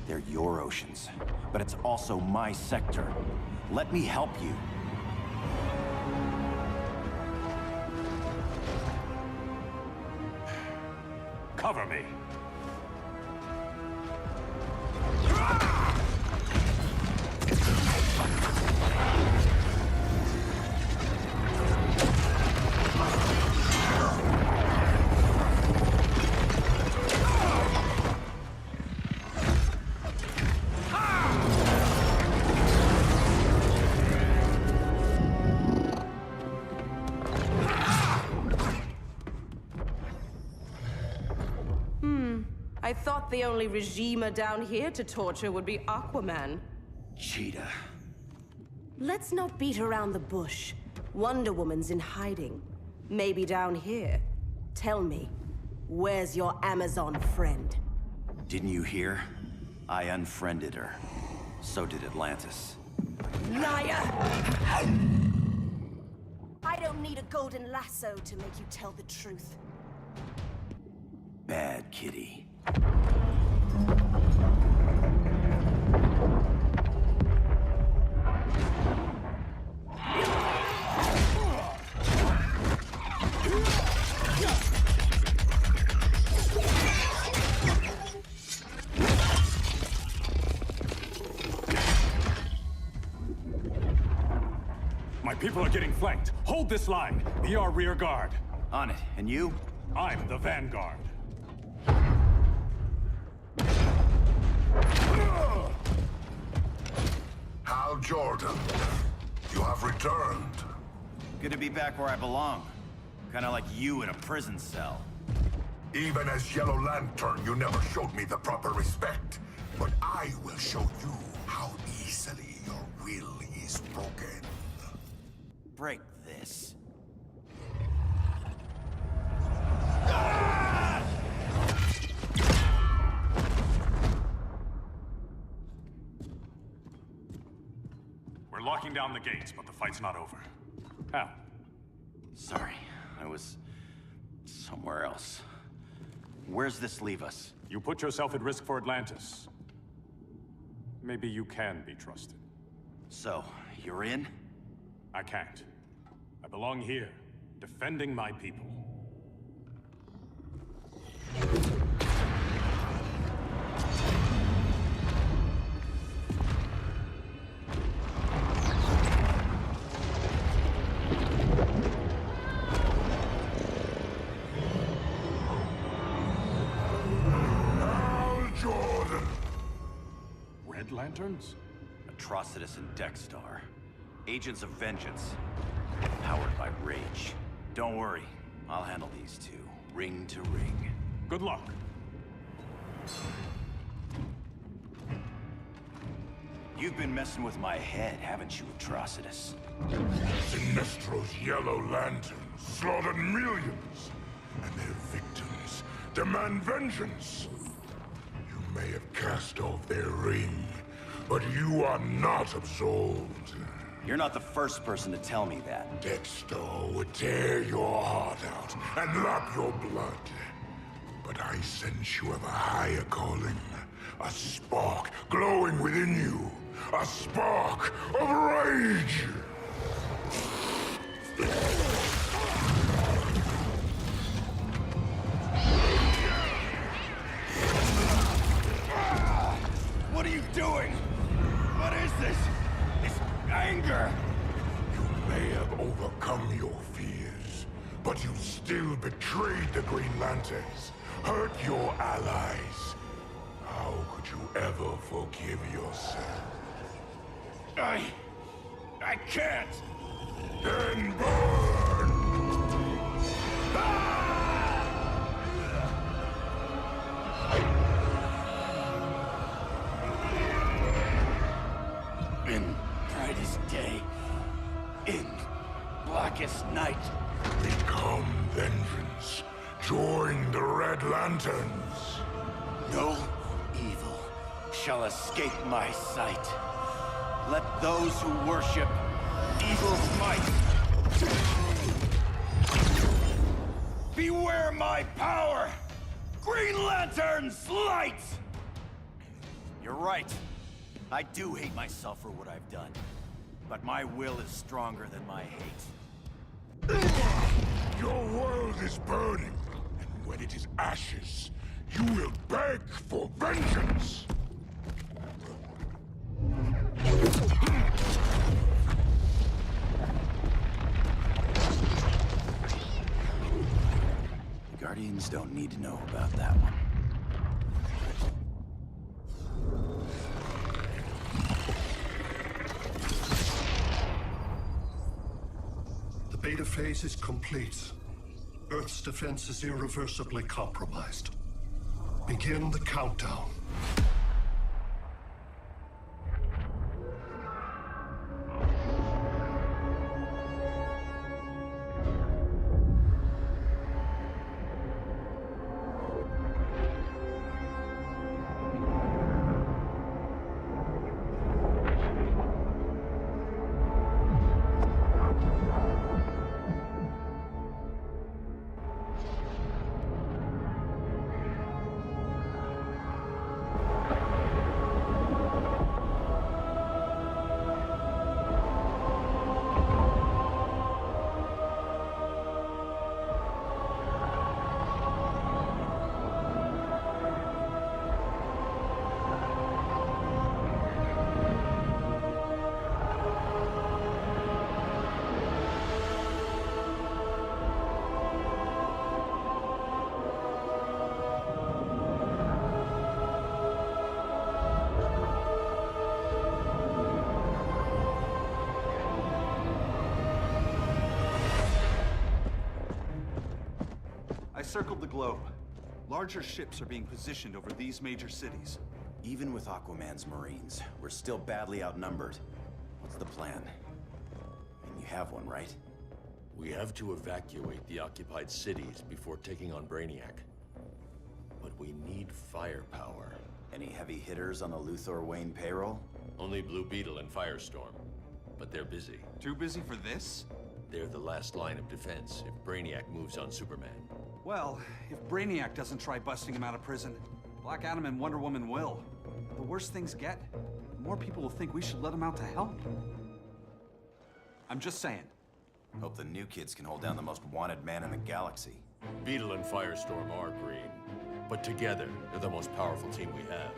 They're your oceans, but it's also my sector. Let me help you. Cover me. I thought the only regimer down here to torture would be Aquaman. Cheetah. Let's not beat around the bush. Wonder Woman's in hiding. Maybe down here. Tell me, where's your Amazon friend? Didn't you hear? I unfriended her. So did Atlantis. Liar! I don't need a golden lasso to make you tell the truth. Bad kitty. My people are getting flanked. Hold this line. Be our rear guard. On it. And you? I'm the vanguard. Hal Jordan, you have returned. Good to be back where I belong. Kinda like you in a prison cell. Even as Yellow Lantern, you never showed me the proper respect. But I will show you how easily your will is broken. Break this. We're locking down the gates, but the fight's not over. Hal. Sorry, I was somewhere else. Where's this leave us? You put yourself at risk for Atlantis. Maybe you can be trusted. So, you're in? I can't. I belong here, defending my people. Red Lanterns? Atrocitus and Dexstar. Agents of Vengeance. Powered by rage. Don't worry, I'll handle these two, ring to ring. Good luck. You've been messing with my head, haven't you, Atrocitus? Sinestro's Yellow Lantern slaughtered millions, and their victims demand vengeance. You may have cast off their ring, but you are not absolved. You're not the first person to tell me that. Dexter would tear your heart out and lap your blood. But I sense you have a higher calling. A spark glowing within you. A spark of rage! What are you doing? What is this? It's anger! You may have overcome your fears, but you still betrayed the Green Lanterns, hurt your allies. How could you ever forgive yourself? I can't! Then burn! In brightest day, in blackest night. Become vengeance. Join the Red Lanterns. No evil shall escape my sight. Let those who worship evil's might beware my power! Green Lantern's light! You're right. I do hate myself for what I've done. But my will is stronger than my hate. Your world is burning, and when it is ashes, you will beg for vengeance! The Guardians don't need to know about that one. The beta phase is complete. Earth's defense is irreversibly compromised. Begin the countdown. Circled the globe. Larger ships are being positioned over these major cities. Even with Aquaman's Marines, we're still badly outnumbered. What's the plan? And you have one, right? We have to evacuate the occupied cities before taking on Brainiac. But we need firepower. Any heavy hitters on the Luthor Wayne payroll? Only Blue Beetle and Firestorm. But they're busy. Too busy for this? They're the last line of defense if Brainiac moves on Superman. Well, if Brainiac doesn't try busting him out of prison, Black Adam and Wonder Woman will. The worse things get, the more people will think we should let him out to help. I'm just saying. Hope the new kids can hold down the most wanted man in the galaxy. Beetle and Firestorm are green, but together, they're the most powerful team we have.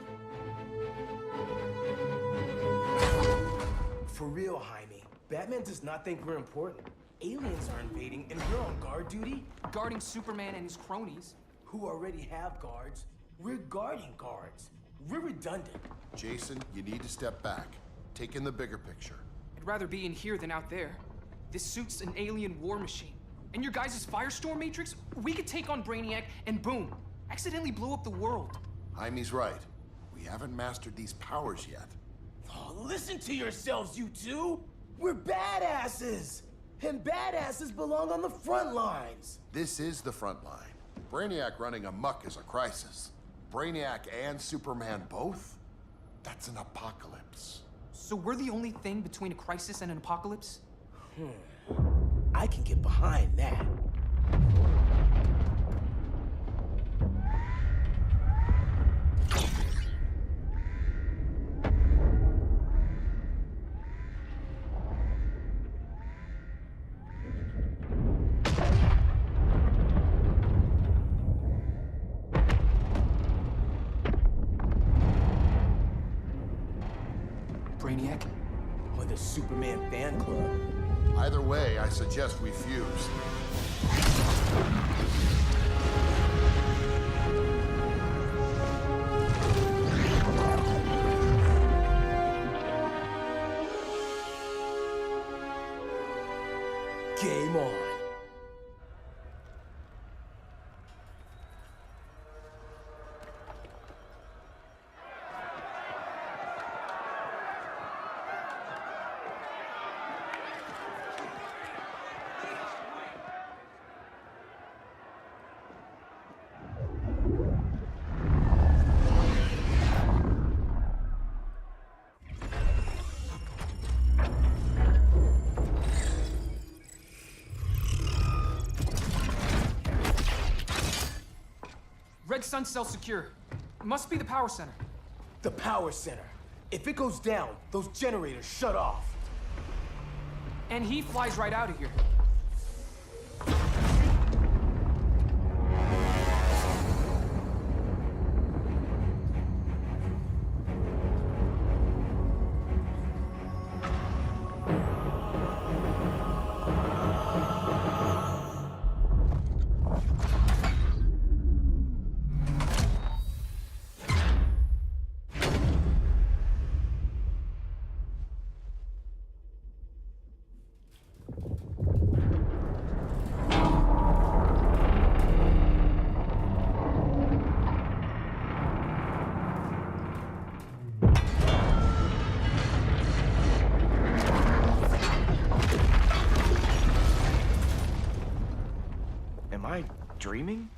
For real, Jaime, Batman does not think we're important. Aliens are invading, and we're on guard duty? Guarding Superman and his cronies. Who already have guards. We're guarding guards. We're redundant. Jason, you need to step back. Take in the bigger picture. I'd rather be in here than out there. This suit's an alien war machine. And your guys' Firestorm Matrix, we could take on Brainiac and boom, accidentally blow up the world. Jaime's right. We haven't mastered these powers yet. Oh, listen to yourselves, you two! We're badasses! And badasses belong on the front lines! This is the front line. Brainiac running amok is a crisis. Brainiac and Superman both? That's an apocalypse. So we're the only thing between a crisis and an apocalypse? I can get behind that. Brainiac? Or the Superman fan club? Either way, I suggest we fuse. Game on. Red Sun cell secure. Must be the power center. The power center. If it goes down, those generators shut off. And he flies right out of here. Am I dreaming?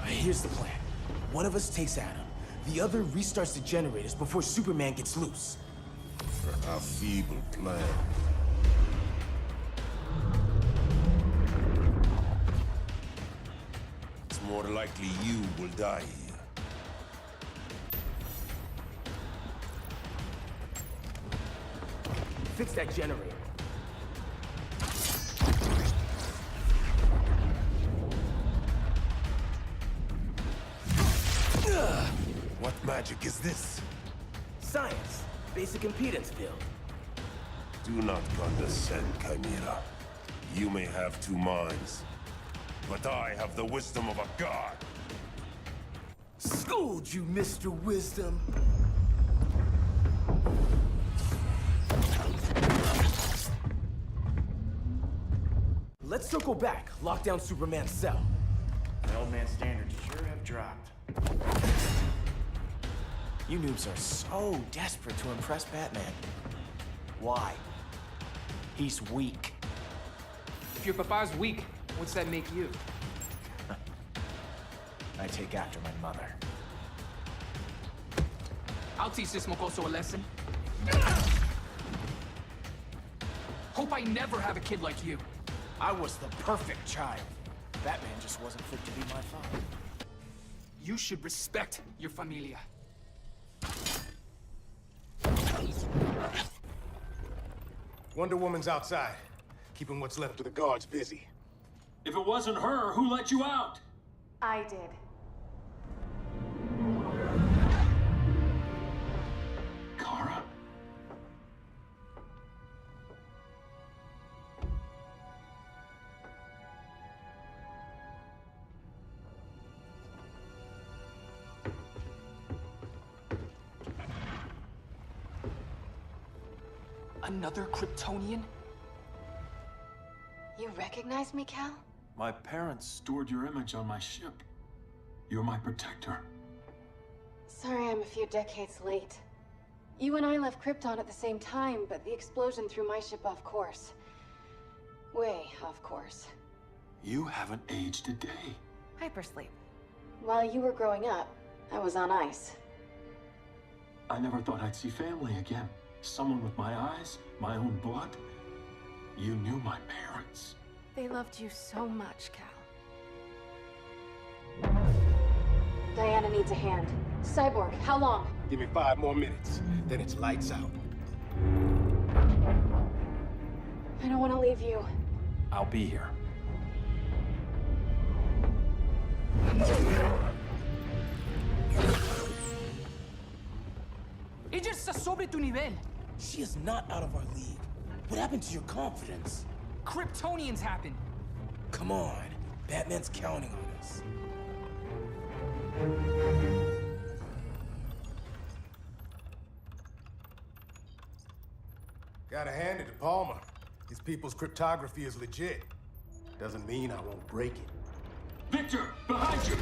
Here's the plan. One of us takes Adam. The other restarts the generators before Superman gets loose. A feeble plan. It's more likely you will die here. Fix that generator. What magic is this? Science. Basic impedance field. Do not condescend, Chimera. You may have two minds, but I have the wisdom of a god. Schooled you, Mr. Wisdom. Let's circle back. Lock down Superman's cell. The old man standards sure have dropped. You noobs are so desperate to impress Batman. Why? He's weak. If your papa's weak, what's that make you? I take after my mother. I'll teach this mocoso a lesson. Hope I never have a kid like you. I was the perfect child. Batman just wasn't fit to be my father. You should respect your familia. Wonder Woman's outside. keeping what's left of the guards busy. If it wasn't her, who let you out? I did. Kara? Another Kryptonian? You recognize me, Cal? My parents stored your image on my ship. You're my protector. Sorry I'm a few decades late. You and I left Krypton at the same time, but the explosion threw my ship off course. Way off course. You haven't aged a day. Hypersleep. While you were growing up, I was on ice. I never thought I'd see family again. Someone with my eyes, my own blood. You knew my parents. They loved you so much, Cal. Diana needs a hand. Cyborg, how long? Give me 5 more minutes, then it's lights out. I don't want to leave you. I'll be here. Ella está sobre tu nivel. She is not out of our league. What happened to your confidence? Kryptonians happen. Come on. Batman's counting on us. Gotta hand it to Palmer. His people's cryptography is legit. Doesn't mean I won't break it. Victor, behind you!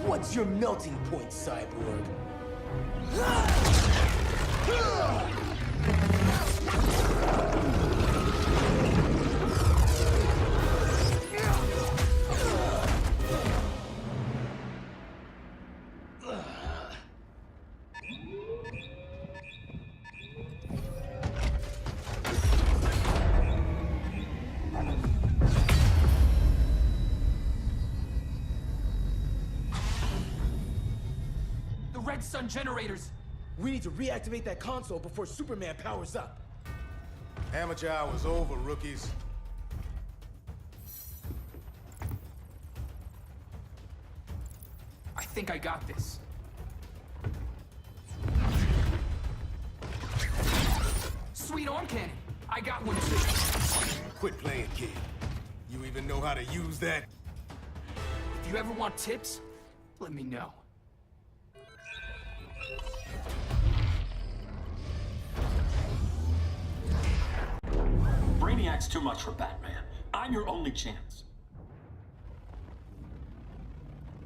What's your melting point, Cyborg? Red Sun generators. We need to reactivate that console before Superman powers up. Amateur hour's over, rookies. I think I got this. Sweet arm cannon. I got one too. Quit playing, kid. You even know how to use that? If you ever want tips, let me know. Brainiac's too much for Batman. I'm your only chance.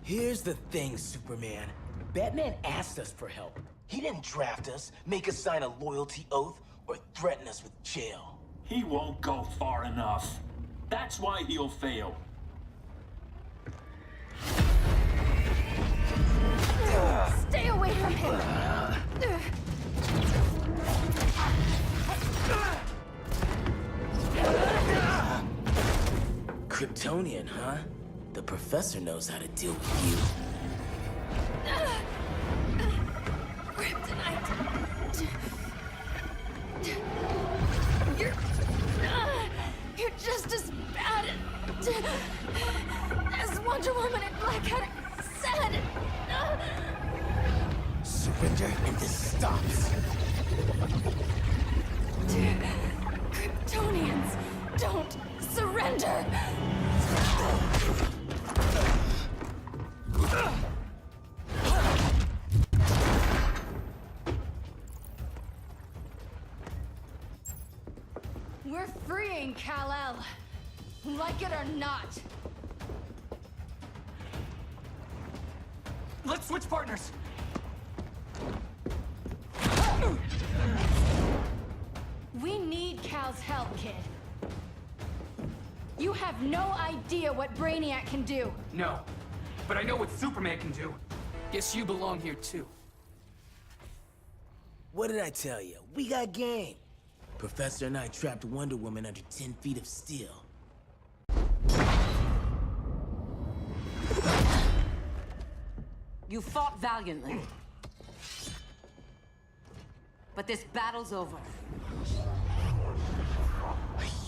Here's the thing, Superman. Batman asked us for help. He didn't draft us, make us sign a loyalty oath, or threaten us with jail. He won't go far enough. That's why he'll fail. Stay away from him! Kryptonian, huh? The professor knows how to deal with you. Kryptonite. You're just as bad as Wonder Woman and Black Cat said. Surrender and this stops. Kryptonians don't surrender. We're freeing Kal-El. Like it or not. Let's switch partners. We need Cal's help, kid. You have no idea what Brainiac can do. No, but I know what Superman can do. Guess you belong here too. What did I tell you? We got game. Professor and I trapped Wonder Woman under 10 feet of steel. You fought valiantly. But this battle's over.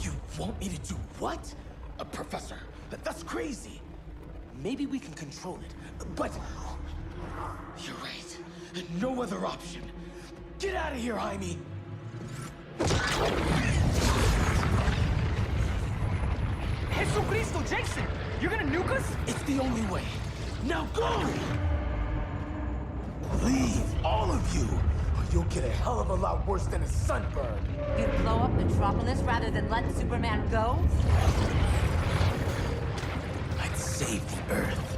You want me to do what? Professor, that's crazy. Maybe we can control it, but... You're right. No other option. Get out of here, Jaime! Jesucristo, Jason! You're gonna nuke us? It's the only way. Now go! Leave, all of you, or you'll get a hell of a lot worse than a sunburn. You'd blow up Metropolis rather than let Superman go? I'd save the Earth.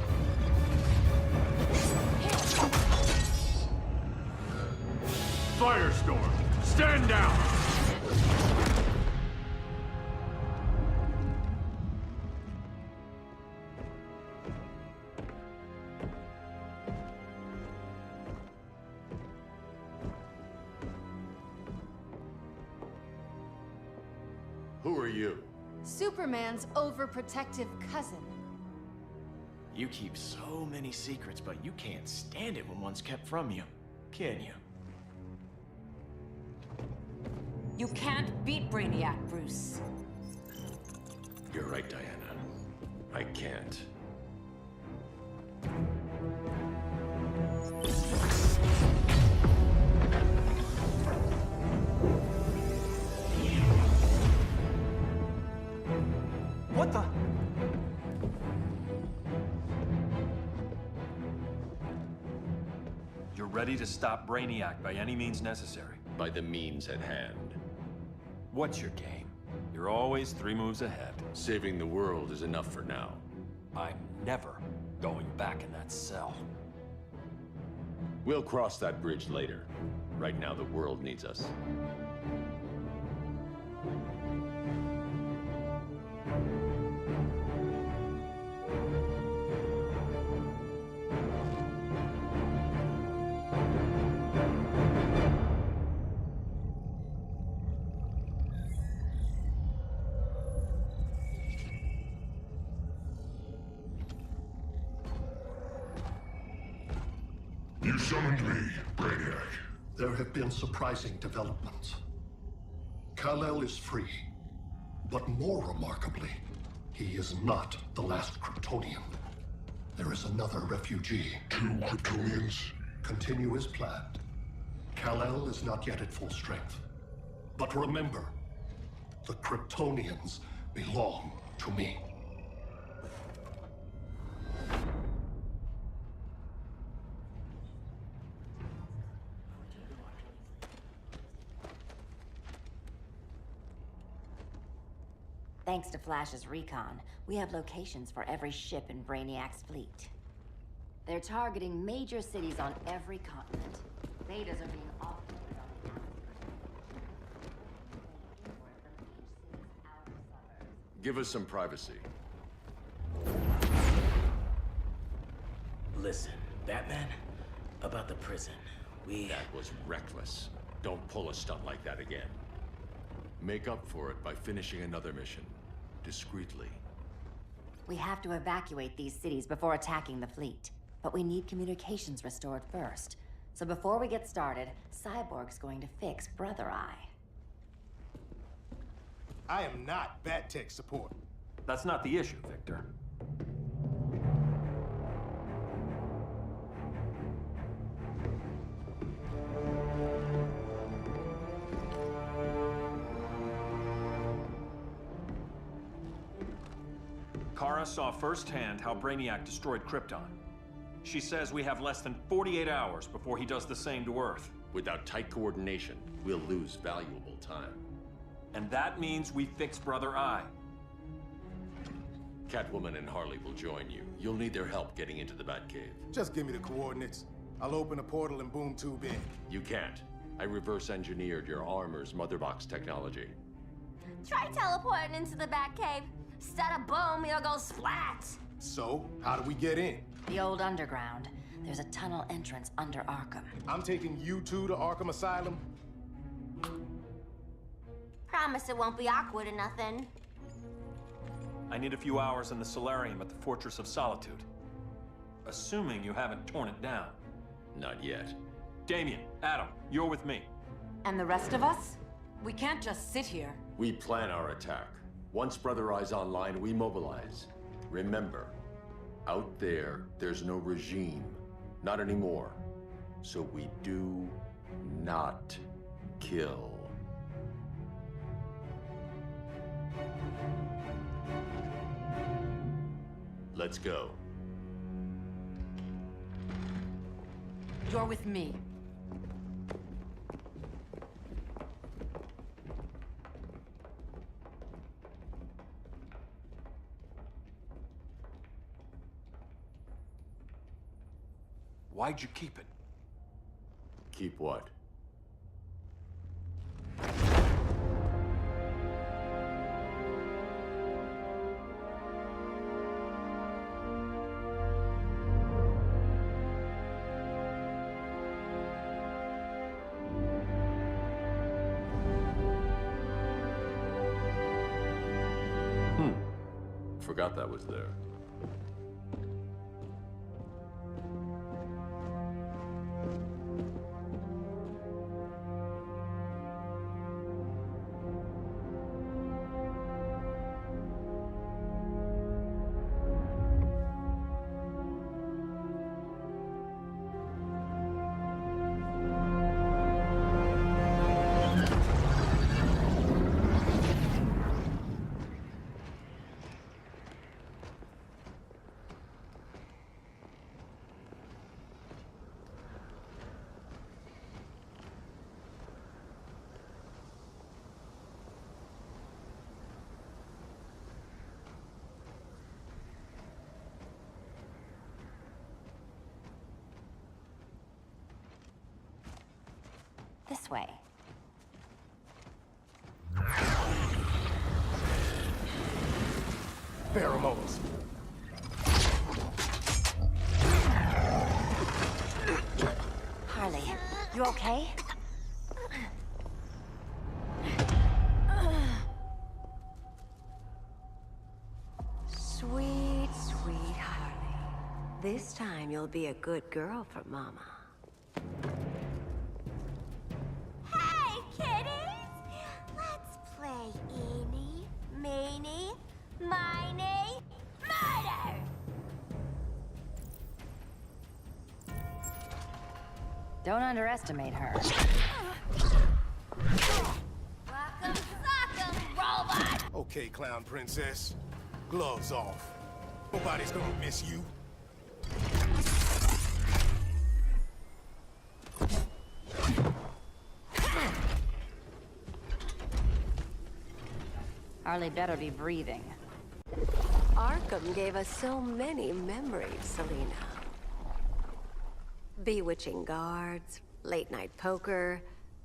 Firestorm, stand down! Who are you? Superman's overprotective cousin. You keep so many secrets, but you can't stand it when one's kept from you, can you? You can't beat Brainiac, Bruce. You're right, Diana. I can't. What the? You're ready to stop Brainiac by any means necessary. By the means at hand. What's your game? You're always 3 moves ahead. Saving the world is enough for now. I'm never going back in that cell. We'll cross that bridge later. Right now, the world needs us. You summoned me, Brainiac. There have been surprising developments. Kal-El is free, but more remarkably, he is not the last Kryptonian. There is another refugee. 2 Kryptonians? Continue as planned. Kal-El is not yet at full strength. But remember, the Kryptonians belong to me. Thanks to Flash's recon, we have locations for every ship in Brainiac's fleet. They're targeting major cities on every continent. Betas are being offloaded on the outskirts. Give us some privacy. Listen, Batman, about the prison, That was reckless. Don't pull a stunt like that again. Make up for it by finishing another mission. Discreetly. We have to evacuate these cities before attacking the fleet. But we need communications restored first. So before we get started, Cyborg's going to fix Brother Eye. I am not Bat Tech support. That's not the issue, Victor. Kara saw firsthand how Brainiac destroyed Krypton. She says we have less than 48 hours before he does the same to Earth. Without tight coordination, we'll lose valuable time. And that means we fix Brother Eye. Catwoman and Harley will join you. You'll need their help getting into the Batcave. Just give me the coordinates. I'll open a portal and boom tube in. You can't. I reverse engineered your armor's motherbox technology. Try teleporting into the Batcave. Stada boom, it'll go splat. So, how do we get in? The old underground. There's a tunnel entrance under Arkham. I'm taking you two to Arkham Asylum? Promise it won't be awkward or nothing. I need a few hours in the solarium at the Fortress of Solitude. Assuming you haven't torn it down. Not yet. Damien, Adam, you're with me. And the rest of us? We can't just sit here. We plan our attack. Once Brother Eye's online, we mobilize. Remember, out there's no regime. Not anymore. So we do not kill. Let's go. You're with me. Why'd you keep it? Keep what? Forgot that was there. This way. Pheromones. Harley, you okay? Sweet, sweet Harley. This time you'll be a good girl for Mama. Hey, kiddies! Let's play Eeny, Meeny, Miny, Murder! Don't underestimate her. Rock'em sock'em, robot! Okay, clown princess. Gloves off. Nobody's gonna miss you. Harley better be breathing. Arkham gave us so many memories, Selina. Bewitching guards, late-night poker,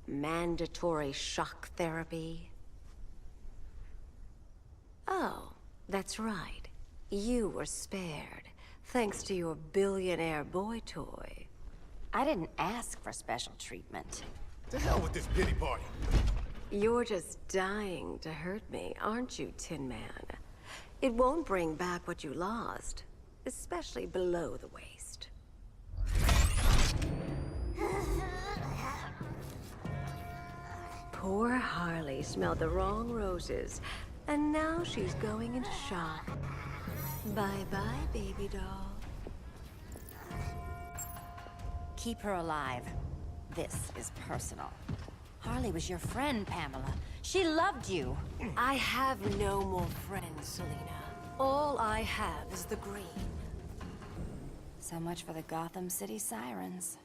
mandatory shock therapy. Oh, that's right. You were spared, thanks to your billionaire boy toy. I didn't ask for special treatment. To hell with this pity party. You're just dying to hurt me, aren't you, Tin Man? It won't bring back what you lost, especially below the waist. Poor Harley smelled the wrong roses, and now she's going into shock. Bye-bye, baby doll. Keep her alive. This is personal. Harley was your friend, Pamela. She loved you. I have no more friends, Selina. All I have is the green. So much for the Gotham City Sirens.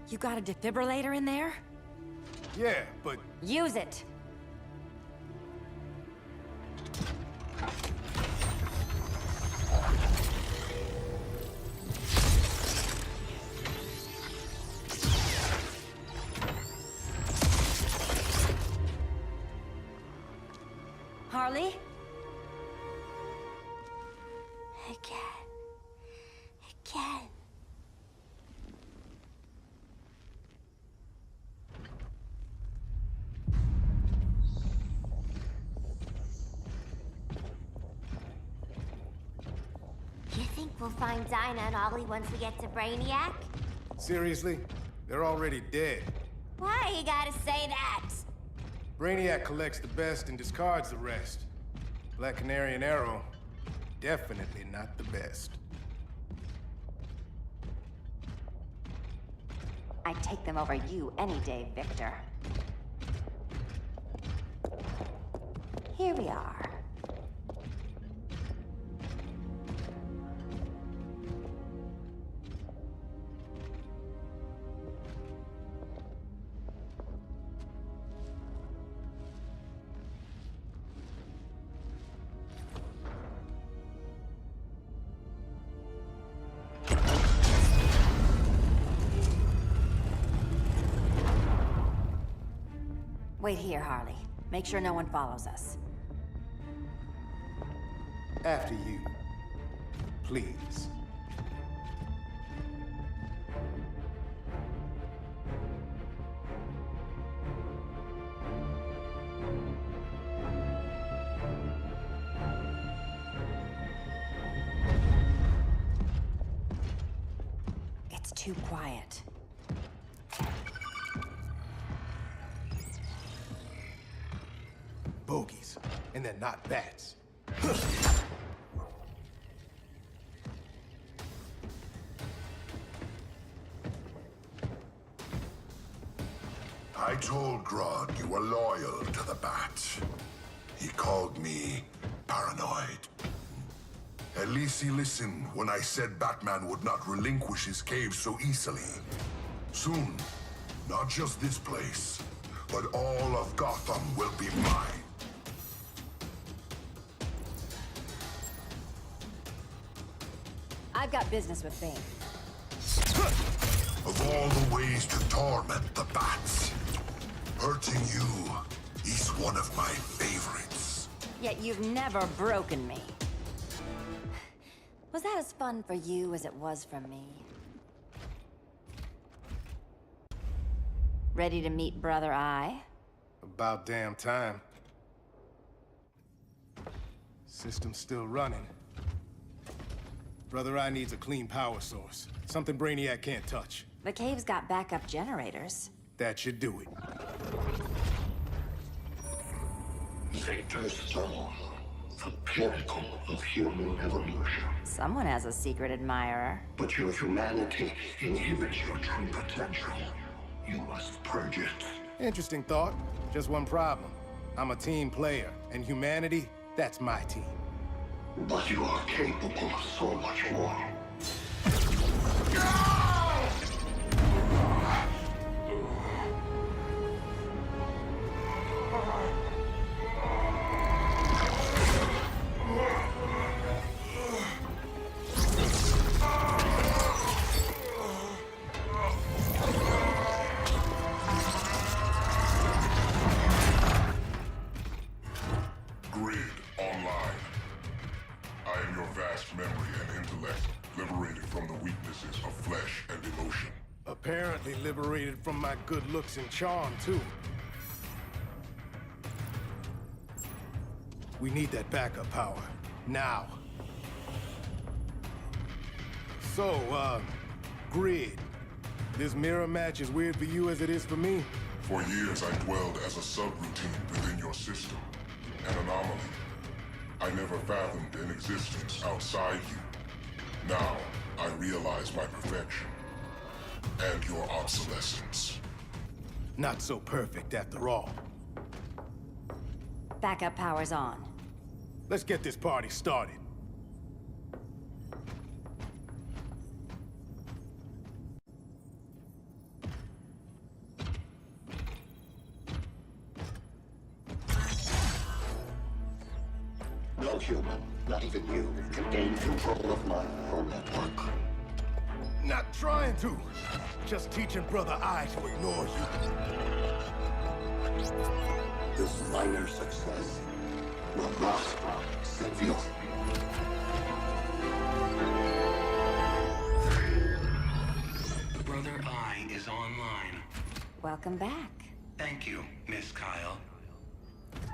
You got a defibrillator in there? Yeah, but... Use it! Harley? Again. You think we'll find Dinah and Ollie once we get to Brainiac? Seriously? They're already dead. Why you gotta say that? Brainiac collects the best and discards the rest. Black Canary and Arrow, definitely not the best. I'd take them over you any day, Victor. Here we are. Wait here, Harley. Make sure no one follows us. After you. Please. It's too quiet. Bogies, and they're not bats. I told Grodd you were loyal to the Bats. He called me paranoid. At least he listened when I said Batman would not relinquish his cave so easily. Soon, not just this place, but all of Gotham will be mine. I've got business with Bane. Of all the ways to torment the Bats, hurting you is one of my favorites. Yet you've never broken me. Was that as fun for you as it was for me? Ready to meet Brother Eye? About damn time. System's still running. Brother Eye needs a clean power source. Something Brainiac can't touch. The cave's got backup generators. That should do it. Victor Stone, the pinnacle of human evolution. Someone has a secret admirer. But your humanity inhibits your true potential. You must purge it. Interesting thought. Just one problem. I'm a team player, and humanity, that's my team. But you are capable of so much more. Apparently liberated from my good looks and charm, too. We need that backup power. Now. So, Grid. This mirror match as weird for you as it is for me? For years, I dwelled as a subroutine within your system. An anomaly. I never fathomed an existence outside you. Now, I realize my perfection. And your obsolescence. Not so perfect after all. Backup power's on. Let's get this party started. No human, not even you, can gain control of my neural network. Not trying to. Just teaching Brother Eye to ignore you. This minor success Brother I is online. Welcome back. Thank you, Miss Kyle.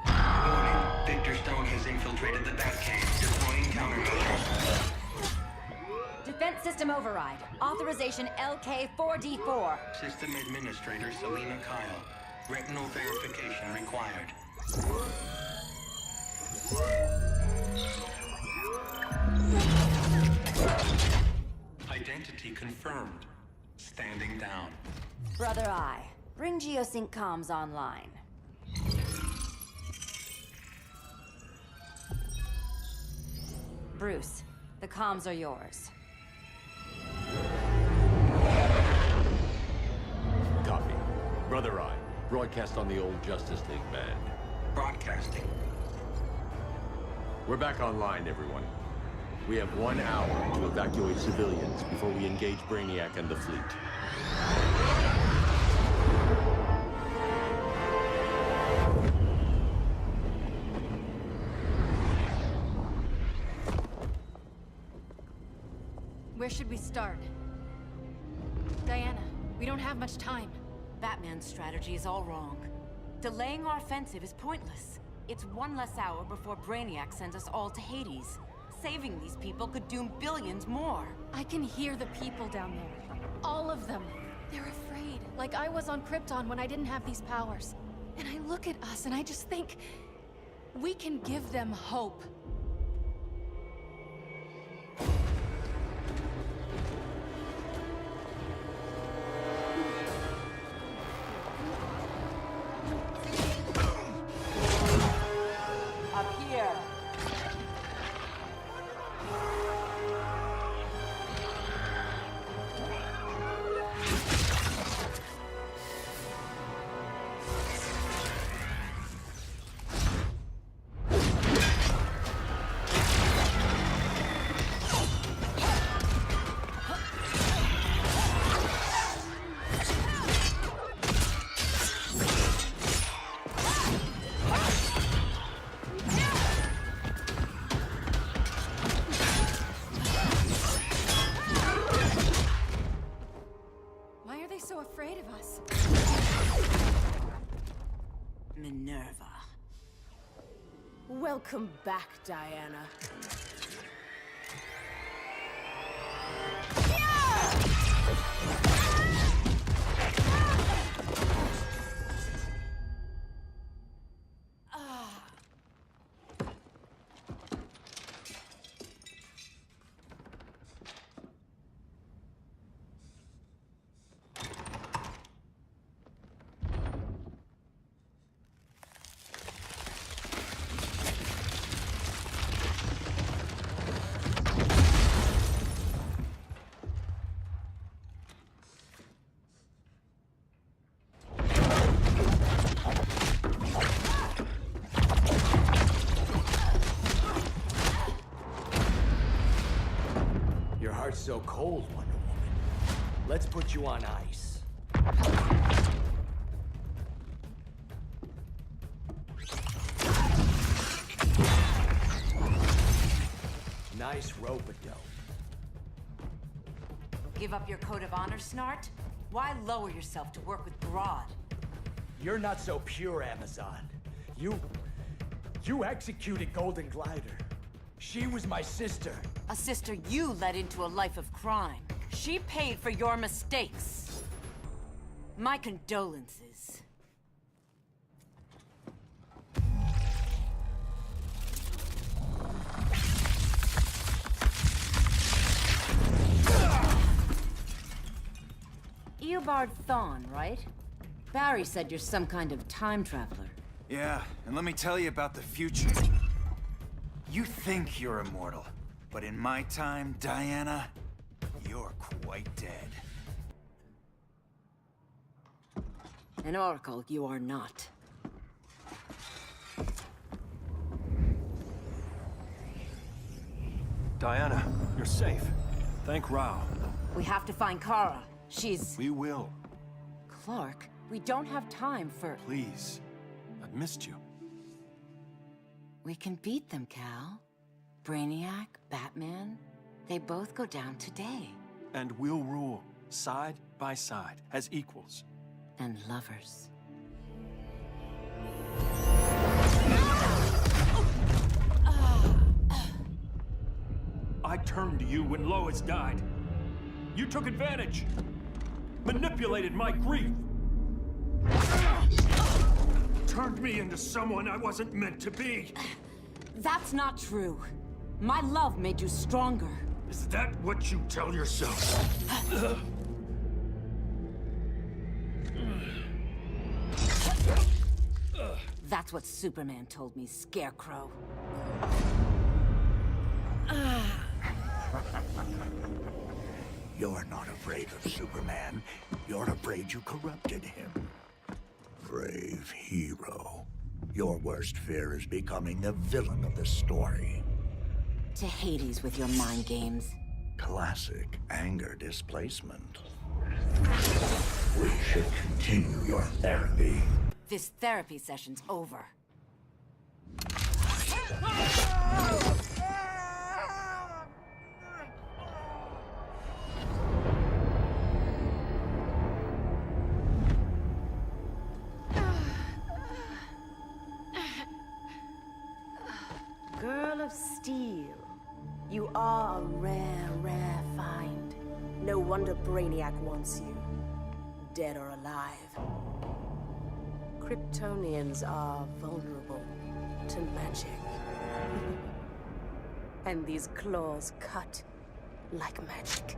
Warning, Victor Stone has infiltrated the Batcave, deploying countermeasures. Defense system override. Authorization LK4D4. System Administrator Selena Kyle. Retinal verification required. Identity confirmed. Standing down. Brother I, bring Geosync comms online. Bruce, the comms are yours. Copy. Brother I, broadcast on the old Justice League band. Broadcasting. We're back online, everyone. We have 1 hour to evacuate civilians before we engage Brainiac and the fleet. Where should we start? Diana, we don't have much time. Batman's strategy is all wrong. Delaying our offensive is pointless. It's 1 less hour before Brainiac sends us all to Hades. Saving these people could doom billions more. I can hear the people down there. All of them. They're afraid, like I was on Krypton when I didn't have these powers. And I look at us and I just think, we can give them hope. Up here. Why are they so afraid of us? Minerva. Welcome back, Diana. Your heart's so cold, Wonder Woman. Let's put you on ice. Nice rope-a-dope. Give up your code of honor, Snart? Why lower yourself to work with Grodd? You're not so pure, Amazon. You executed Golden Glider. She was my sister. A sister you led into a life of crime. She paid for your mistakes. My condolences. Eobard Thawne, right? Barry said you're some kind of time traveler. Yeah, and let me tell you about the future. You think you're immortal, but in my time, Diana, you're quite dead. An oracle you are not. Diana, you're safe. Thank Rao. We have to find Kara. She's... We will. Clark, we don't have time for... Please. I've missed you. We can beat them, Cal. Brainiac, Batman, they both go down today. And we'll rule, side by side, as equals. And lovers. I turned to you when Lois died. You took advantage. Manipulated my grief. Turned me into someone I wasn't meant to be. That's not true. My love made you stronger. Is that what you tell yourself? That's what Superman told me, Scarecrow. You're not afraid of Superman. You're afraid you corrupted him. Brave hero. Your worst fear is becoming the villain of the story. To Hades with your mind games. Classic anger displacement. We should continue your therapy. This therapy session's over. Girl of Steel, you are a rare, rare find. No wonder Brainiac wants you, dead or alive. Kryptonians are vulnerable to magic. And these claws cut like magic.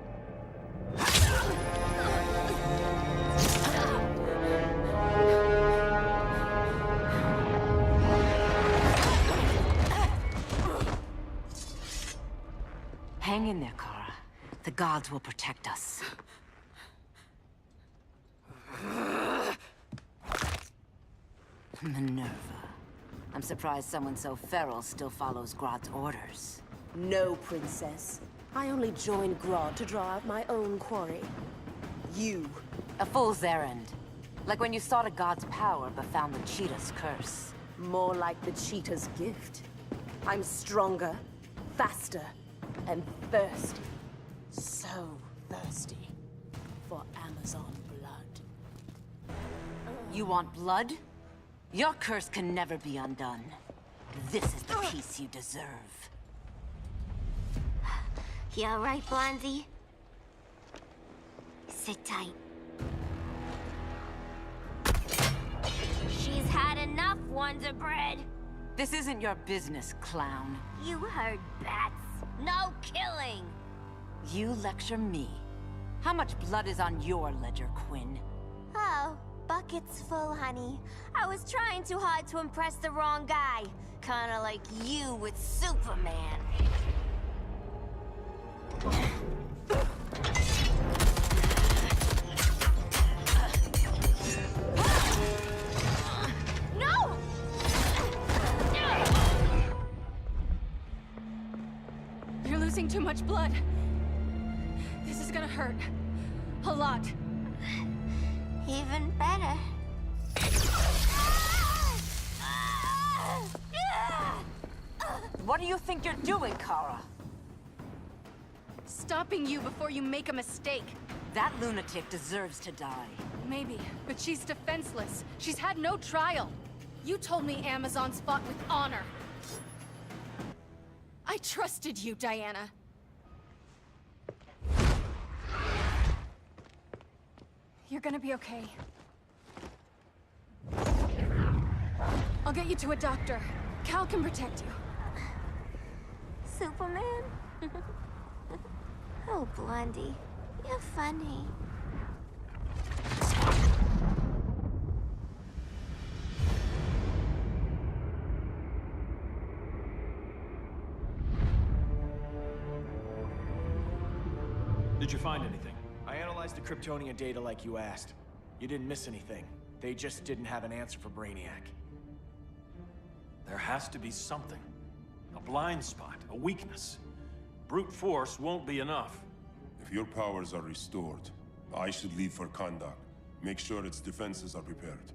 Hang in there, Kara. The gods will protect us. Minerva. I'm surprised someone so feral still follows Grodd's orders. No, Princess. I only joined Grodd to draw out my own quarry. You. A fool's errand. Like when you sought a god's power but found the cheetah's curse. More like the cheetah's gift. I'm stronger, faster, and thirsty. So thirsty for Amazon blood. You want blood? Your curse can never be undone. This is the peace you deserve. You all right, Blondie? Sit tight. She's had enough, Wonder Bread. This isn't your business, clown. You heard bats. No killing! You lecture me. How much blood is on your ledger, Quinn? Oh, buckets full, honey. I was trying too hard to impress the wrong guy. Kinda like you with Superman. No! You're losing too much blood. This is gonna hurt. A lot. Even better. What do you think you're doing, Kara? Stopping you before you make a mistake. That lunatic deserves to die. Maybe, but she's defenseless. She's had no trial. You told me Amazons fought with honor. I trusted you, Diana. You're gonna be okay. I'll get you to a doctor. Cal can protect you. Superman? Oh, Blondie, you're funny. Did you find anything? I analyzed the Kryptonian data like you asked. You didn't miss anything. They just didn't have an answer for Brainiac. There has to be something. A blind spot, a weakness. Brute force won't be enough. If your powers are restored, I should leave for Kahndaq. Make sure its defenses are prepared.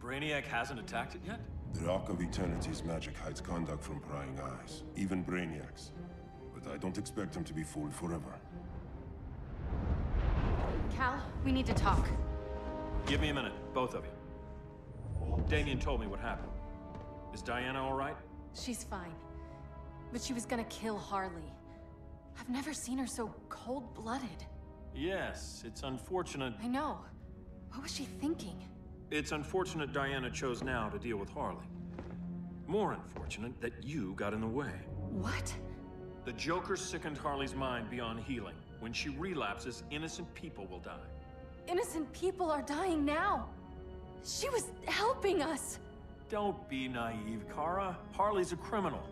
Brainiac hasn't attacked it yet? The Rock of Eternity's magic hides conduct from prying eyes, even Brainiac's. But I don't expect him to be fooled forever. Cal, we need to talk. Give me a minute, both of you. Damien told me what happened. Is Diana all right? She's fine. But she was gonna kill Harley. I've never seen her so cold-blooded. Yes, it's unfortunate. I know. What was she thinking? It's unfortunate Diana chose now to deal with Harley. More unfortunate that you got in the way. What? The Joker sickened Harley's mind beyond healing. When she relapses, innocent people will die. Innocent people are dying now. She was helping us. Don't be naive, Kara. Harley's a criminal.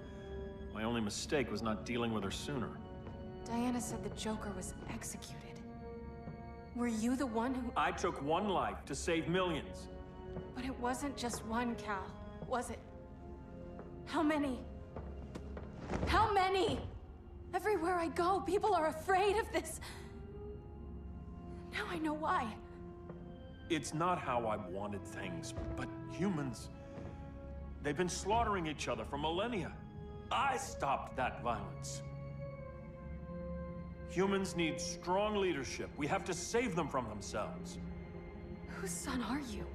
My only mistake was not dealing with her sooner. Diana said the Joker was executed. Were you the one who... I took one life to save millions. But it wasn't just one, Cal, was it? How many? How many? Everywhere I go, people are afraid of this. Now I know why. It's not how I wanted things, but humans... They've been slaughtering each other for millennia. I stopped that violence. Humans need strong leadership. We have to save them from themselves. Whose son are you?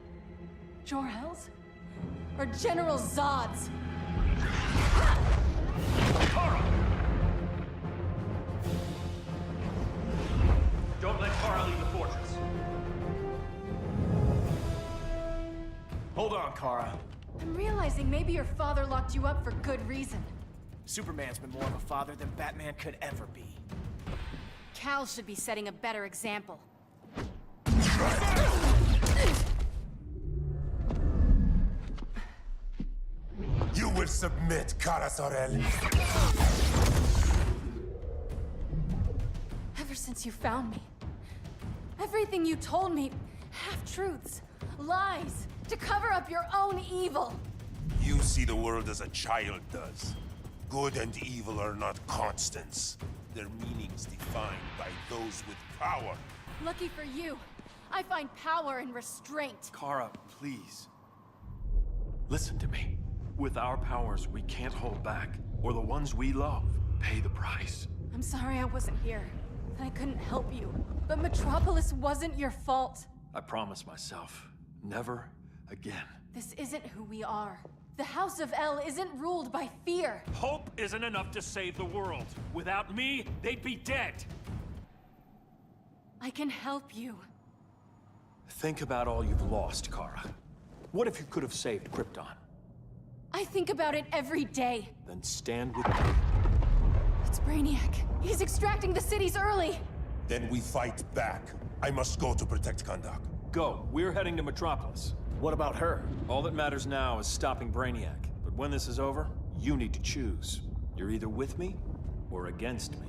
Jor-El's? Or General Zod's? Kara! Don't let Kara leave the fortress. Hold on, Kara. I'm realizing maybe your father locked you up for good reason. Superman's been more of a father than Batman could ever be. Cal should be setting a better example. You will submit, Kara Zor-El. Ever since you found me, everything you told me, half-truths, lies, to cover up your own evil. You see the world as a child does. Good and evil are not constants. Their meanings defined by those with power. Lucky for you, I find power in restraint. Kara, please. Listen to me. With our powers, we can't hold back, or the ones we love pay the price. I'm sorry I wasn't here, and I couldn't help you. But Metropolis wasn't your fault. I promise myself, never again. This isn't who we are. The House of El isn't ruled by fear. Hope isn't enough to save the world. Without me, they'd be dead. I can help you. Think about all you've lost, Kara. What if you could have saved Krypton? I think about it every day. Then stand with me. It's Brainiac. He's extracting the cities early. Then we fight back. I must go to protect Kahndaq. Go. We're heading to Metropolis. What about her? All that matters now is stopping Brainiac. But when this is over, you need to choose. You're either with me or against me.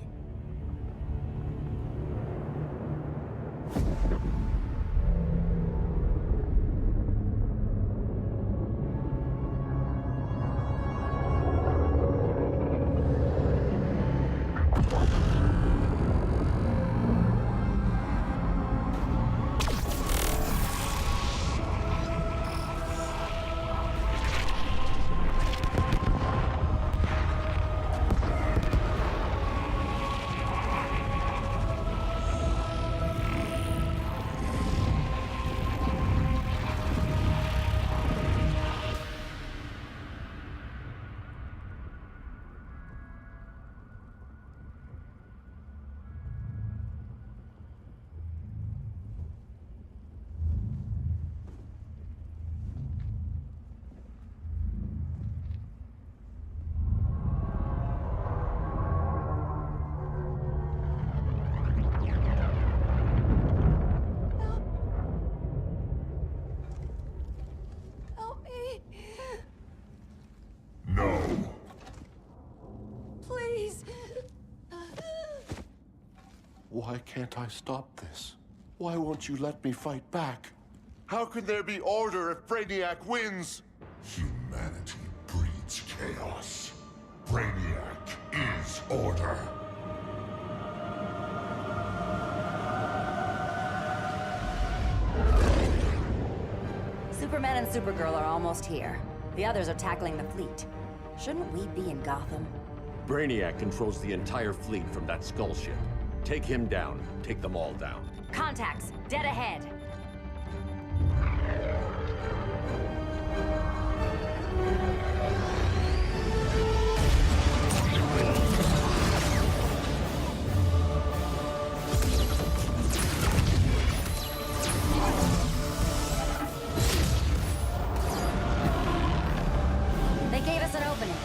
Why can't I stop this? Why won't you let me fight back? How can there be order if Brainiac wins? Humanity breeds chaos. Brainiac is order. Superman and Supergirl are almost here. The others are tackling the fleet. Shouldn't we be in Gotham? Brainiac controls the entire fleet from that skull ship. Take him down. Take them all down. Contacts, dead ahead. They gave us an opening.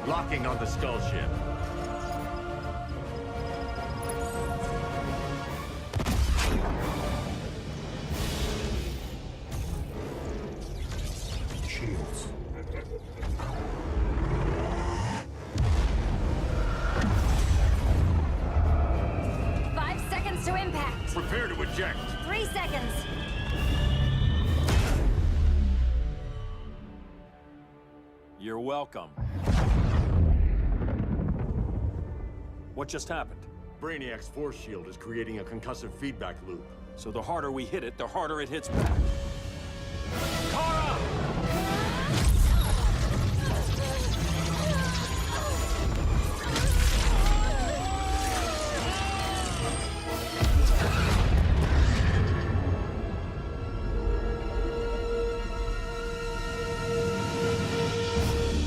Locking on the skull ship. Shields. Five seconds to impact. Prepare to eject. 3 seconds. You're welcome. What just happened? Brainiac's force shield is creating a concussive feedback loop. So the harder we hit it, the harder it hits back. Kara!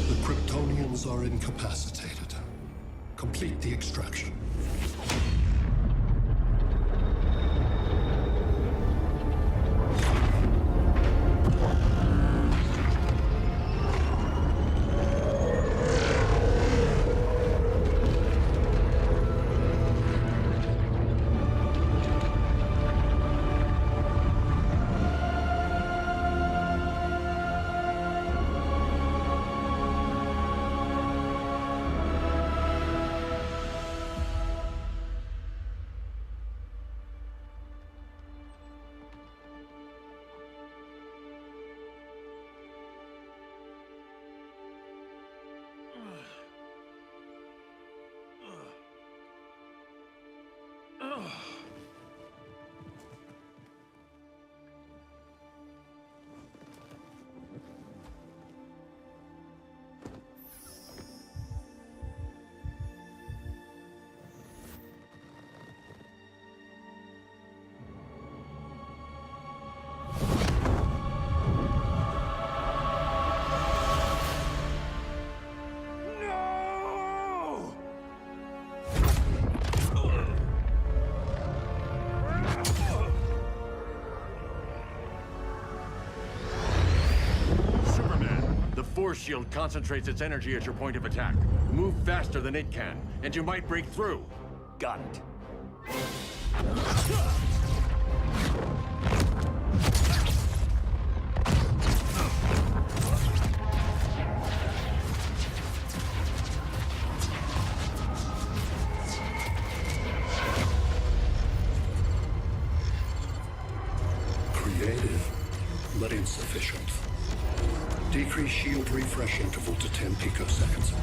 The Kryptonians are incapacitated. Complete the extraction. Force shield concentrates its energy at your point of attack. Move faster than it can, and you might break through. Got it. Creative, but insufficient. Decrease shield refresh interval to 10 picoseconds.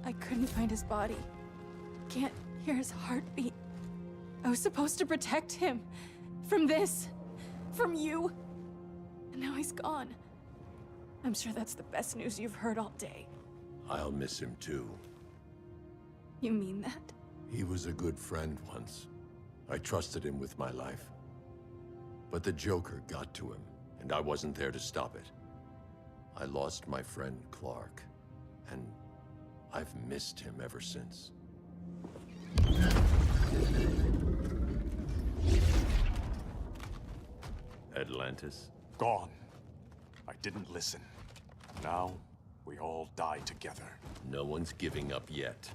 I couldn't find his body. Can't hear his heartbeat. I was supposed to protect him. From this. From you. And now he's gone. I'm sure that's the best news you've heard all day. I'll miss him too. You mean that? He was a good friend once. I trusted him with my life. But the Joker got to him, and I wasn't there to stop it. I lost my friend Clark, and I've missed him ever since. Atlantis? Gone. I didn't listen. Now, we all die together. No one's giving up yet.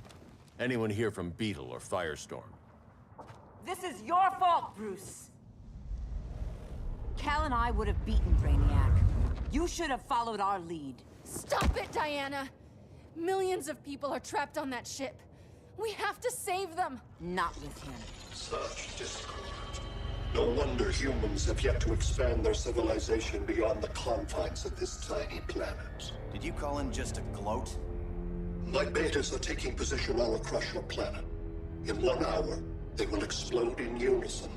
Anyone here from Beetle or Firestorm? This is your fault, Bruce. Cal and I would have beaten Brainiac. You should have followed our lead. Stop it, Diana! Millions of people are trapped on that ship. We have to save them! Not with him. Such discord. No wonder humans have yet to expand their civilization beyond the confines of this tiny planet. Did you call in just to gloat? My betas are taking position all across your planet. In 1 hour, they will explode in unison,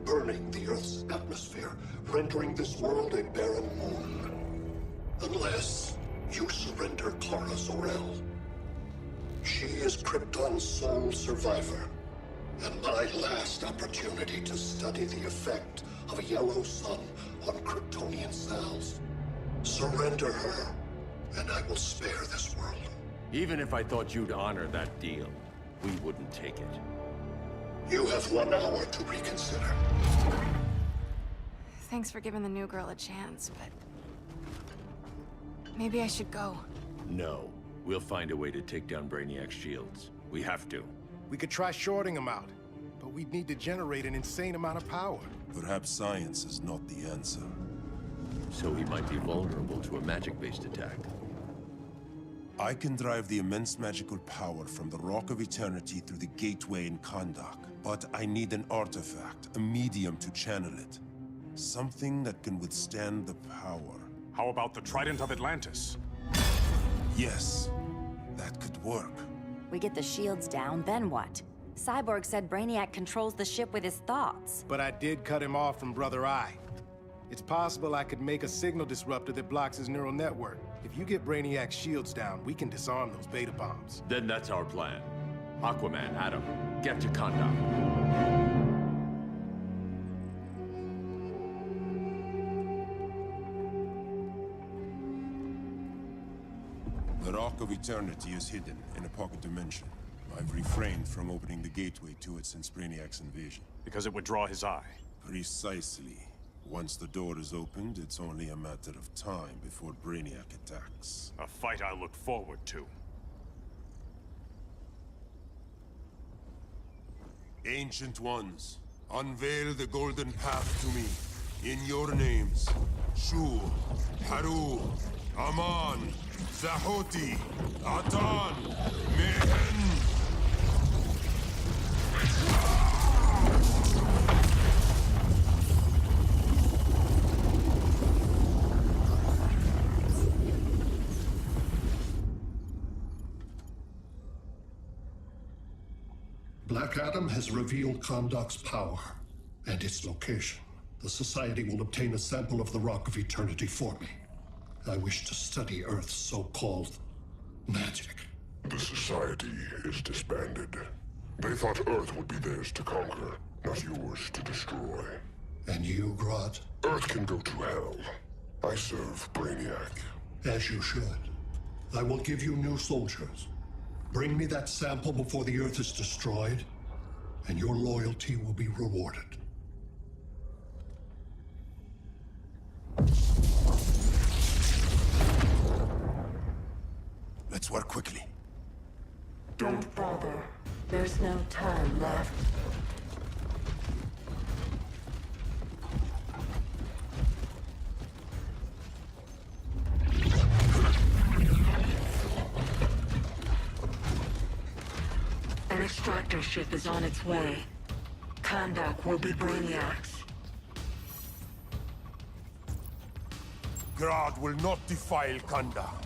burning the Earth's atmosphere, rendering this world a barren moon. Unless you surrender Clara Zor-El. She is Krypton's sole survivor, and my last opportunity to study the effect of a yellow sun on Kryptonian cells. Surrender her, and I will spare this world. Even if I thought you'd honor that deal, we wouldn't take it. You have 1 hour to reconsider. Thanks for giving the new girl a chance, but... maybe I should go. No. We'll find a way to take down Brainiac's shields. We have to. We could try shorting him out, but we'd need to generate an insane amount of power. Perhaps science is not the answer. So he might be vulnerable to a magic-based attack. I can drive the immense magical power from the Rock of Eternity through the gateway in Kahndaq, but I need an artifact, a medium to channel it. Something that can withstand the power. How about the Trident of Atlantis? Yes, that could work. We get the shields down, then what? Cyborg said Brainiac controls the ship with his thoughts. But I did cut him off from Brother Eye. It's possible I could make a signal disruptor that blocks his neural network. If you get Brainiac's shields down, we can disarm those beta bombs. Then that's our plan. Aquaman, Adam, get to Kahndaq. The Rock of Eternity is hidden in a pocket dimension. I've refrained from opening the gateway to it since Brainiac's invasion. Because it would draw his eye. Precisely. Once the door is opened, it's only a matter of time before Brainiac attacks. A fight I look forward to. Ancient Ones, unveil the golden path to me. In your names, Shur, Haru, Aman, Zahoti, Atan, Mehen. Black Adam has revealed Kahndaq's power and its location. The Society will obtain a sample of the Rock of Eternity for me. I wish to study Earth's so-called magic. The Society is disbanded. They thought Earth would be theirs to conquer, not yours to destroy. And you, Grodd? Earth can go to hell. I serve Brainiac. As you should. I will give you new soldiers. Bring me that sample before the Earth is destroyed, and your loyalty will be rewarded. Let's work quickly. Don't bother. There's no time left. An extractor ship is on its way. Kahndaq will be Brainiac's. Grodd will not defile Kahndaq.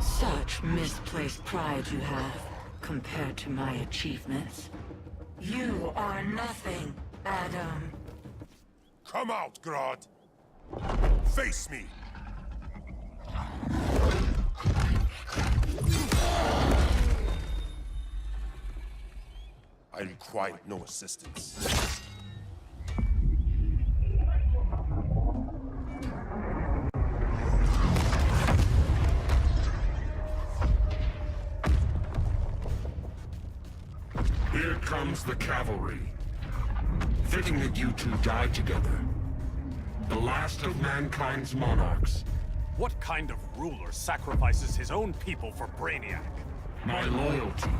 Such misplaced pride you have, compared to my achievements. You are nothing, Adam. Come out, Grodd! Face me! I require no assistance. Here comes the cavalry. Fitting that you two die together. The last of mankind's monarchs. What kind of ruler sacrifices his own people for Brainiac? My loyalty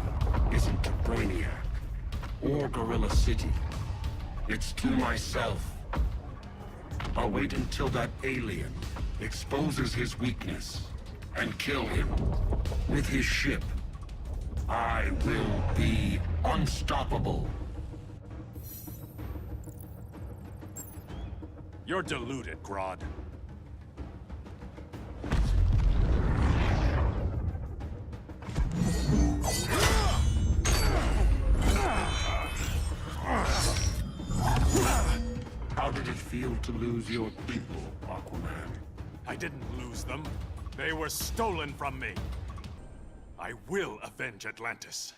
isn't to Brainiac or Gorilla City. It's to myself. I'll wait until that alien exposes his weakness and kill him with his ship. I will be unstoppable. You're deluded, Grodd. How did it feel to lose your people, Aquaman? I didn't lose them. They were stolen from me. I will avenge Atlantis.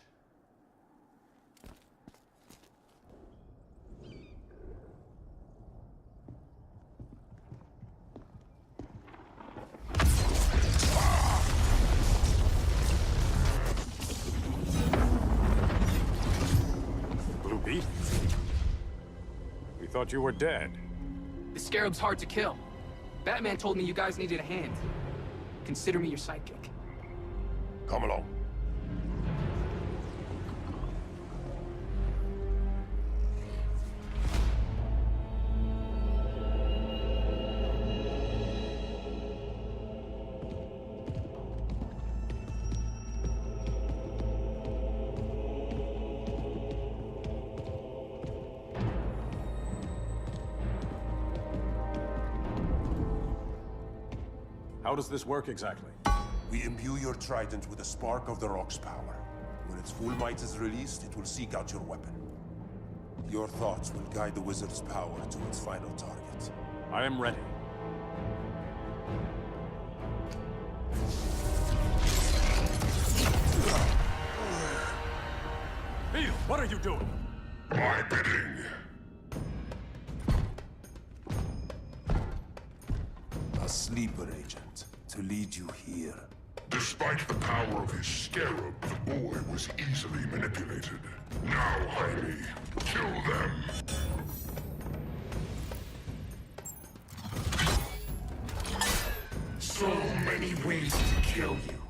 Blue Beetle? We thought you were dead. The Scarab's hard to kill. Batman told me you guys needed a hand. Consider me your sidekick. Come along. How does this work exactly? We imbue your trident with a spark of the rock's power. When its full might is released, it will seek out your weapon. Your thoughts will guide the wizard's power to its final target. I am ready. Beetle, what are you doing? My bidding. A sleeper agent to lead you here. Despite the power of his scarab, the boy was easily manipulated. Now, Harley, kill them. So many ways to kill you.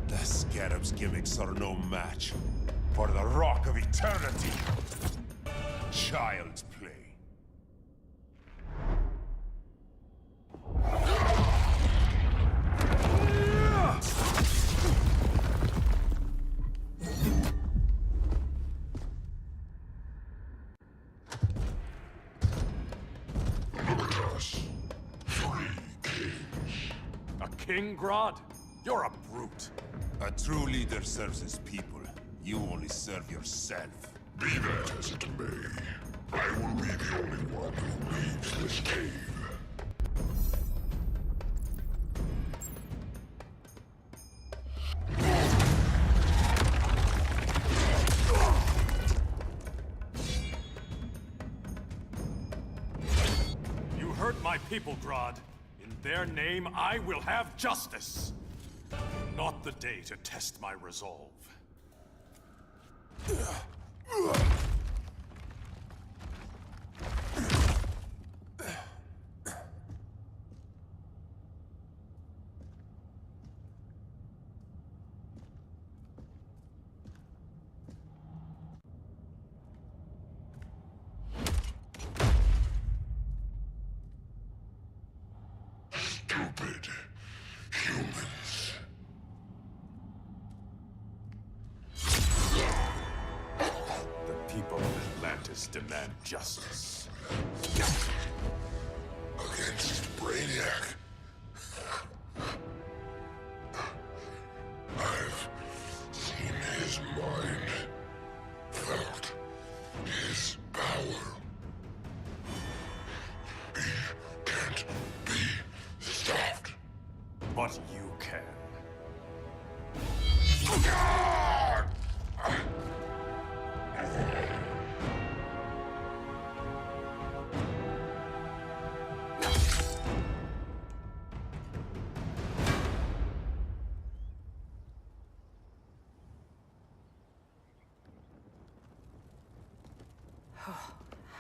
The scarab's gimmicks are no match for the Rock of Eternity. Child's play. King Grodd? You're a brute. A true leader serves his people. You only serve yourself. Be that as it may, I will be the only one who leaves this cave. You hurt my people, Grodd. In their name, I will have justice. Not the day to test my resolve. Stupid humans. The people of Atlantis demand justice. Against Brainiac,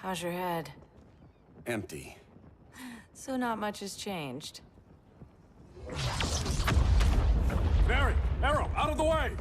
How's your head? Empty. So not much has changed. Canary! Arrow! Out of the way!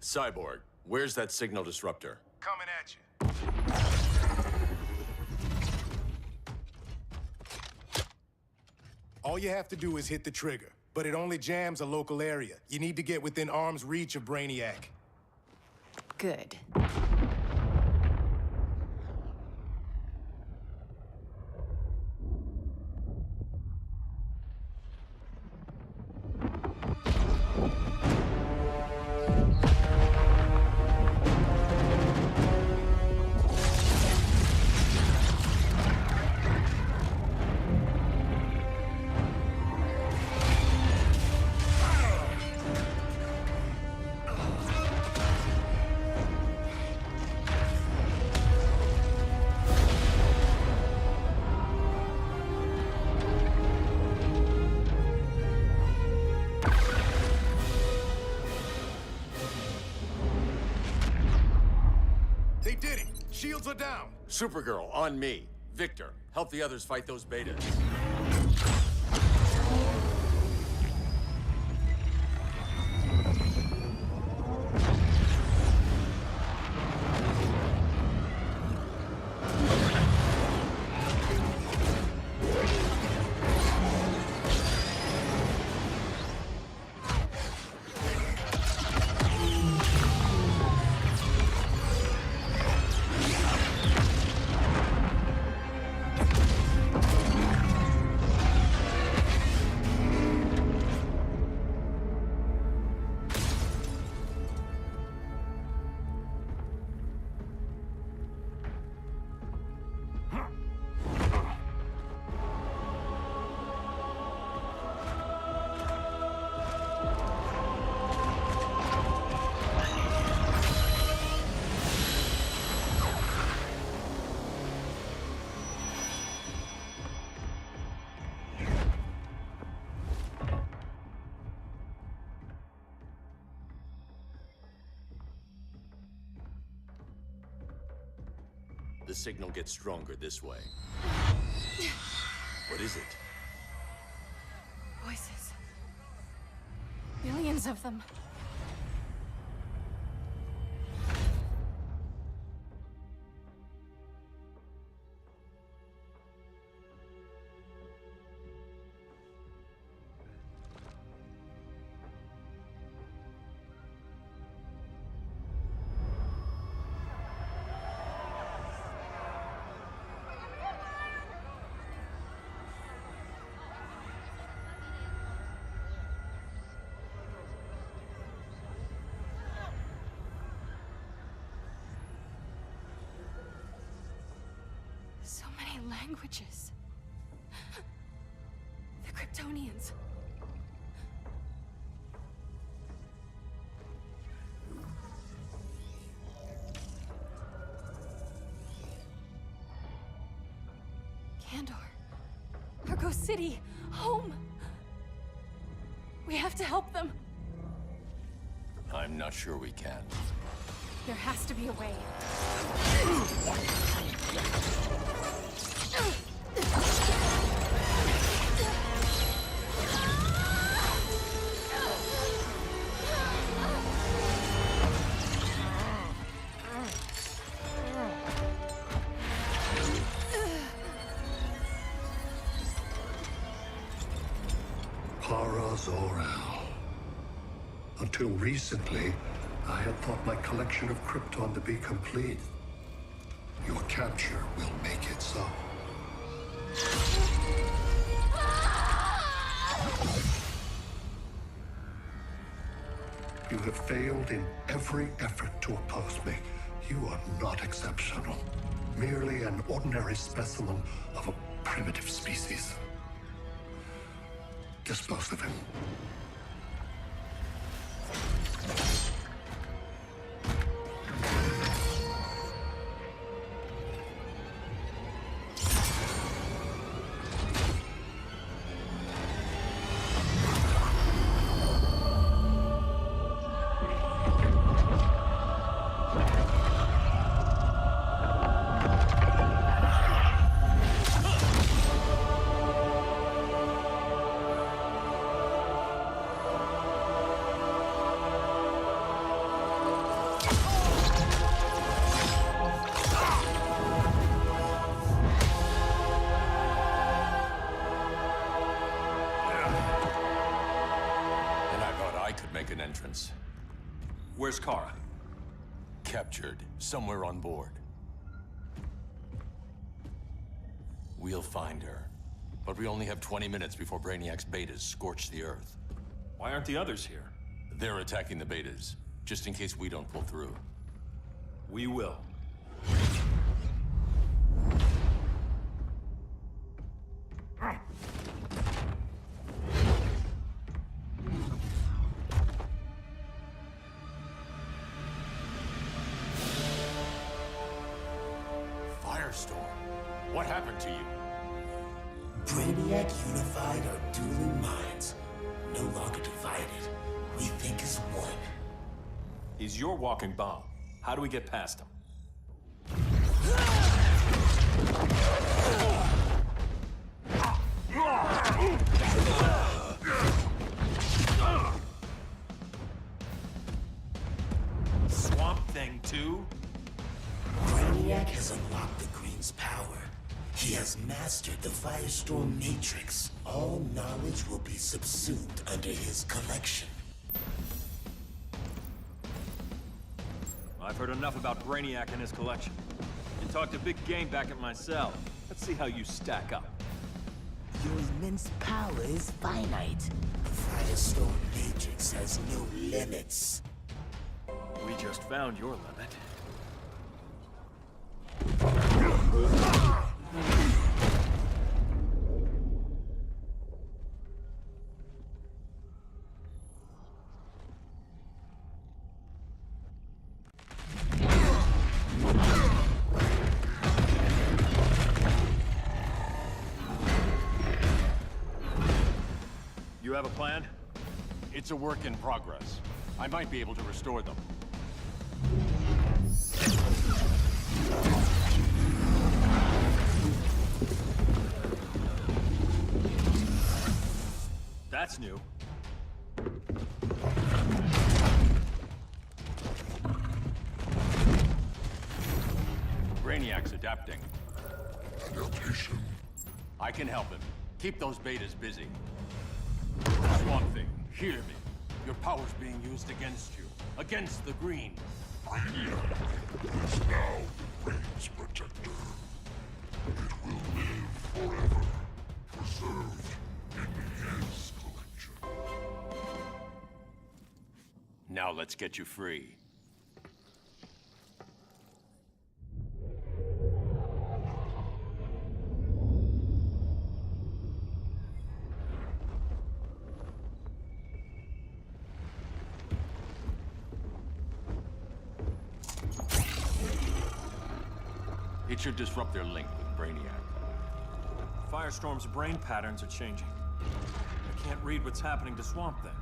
Cyborg, where's that signal disruptor? Coming at you. All you have to do is hit the trigger, but it only jams a local area. You need to get within arm's reach of Brainiac. Good. They did it! Shields are down! Supergirl, on me. Victor, help the others fight those betas. The signal gets stronger this way. What is it? Voices. Millions of them. So many languages. The Kryptonians. Kandor. Argo City. Home. We have to help them. I'm not sure we can. There has to be a way. Until recently, I had thought my collection of Krypton to be complete. Your capture will make it so. You have failed in every effort to oppose me. You are not exceptional. Merely an ordinary specimen of a primitive species. Dispose of him. Where's Kara? Captured, somewhere on board. We'll find her. But we only have 20 minutes before Brainiac's betas scorch the Earth. Why aren't the others here? They're attacking the betas, just in case we don't pull through. We will. Firestorm, what happened to you? Brainiac unified our dueling minds. No longer divided. We think as one. He's your walking bomb. How do we get past him? Swamp Thing 2? Brainiac has unlocked the Green's power. He has mastered the Firestorm Matrix. All knowledge will be subsumed under his collection. I've heard enough about Brainiac and his collection. You talked a big game back at my cell. Let's see how you stack up. Your immense power is finite. The Firestorm Matrix has no limits. We just found your limit. You have a plan? It's a work in progress. I might be able to restore them. That's new. Brainiac's adapting. Adaptation. I can help him. Keep those betas busy. Swamp Thing, hear me. Your power's being used against you. Against the Green. Brainiac is now Reign's protector. It will live forever. Preserved in his collection. Now let's get you free. It should disrupt their link with Brainiac. Firestorm's brain patterns are changing. I can't read what's happening to Swamp Thing.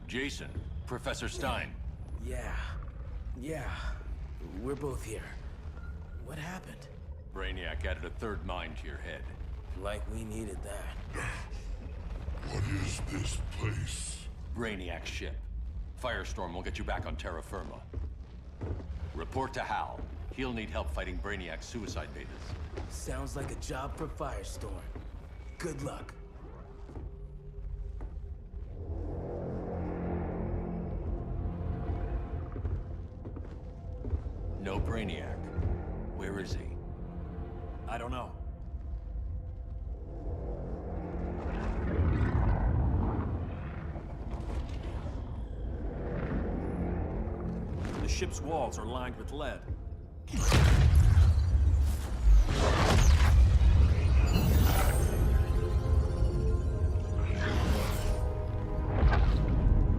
Jason, Professor Stein. Yeah. We're both here. What happened? Brainiac added a third mind to your head. Like we needed that. What is this place? Brainiac's ship. Firestorm will get you back on terra firma. Report to Hal. He'll need help fighting Brainiac's suicide betas. Sounds like a job for Firestorm. Good luck. No Brainiac. Where is he? I don't know. The ship's walls are lined with lead.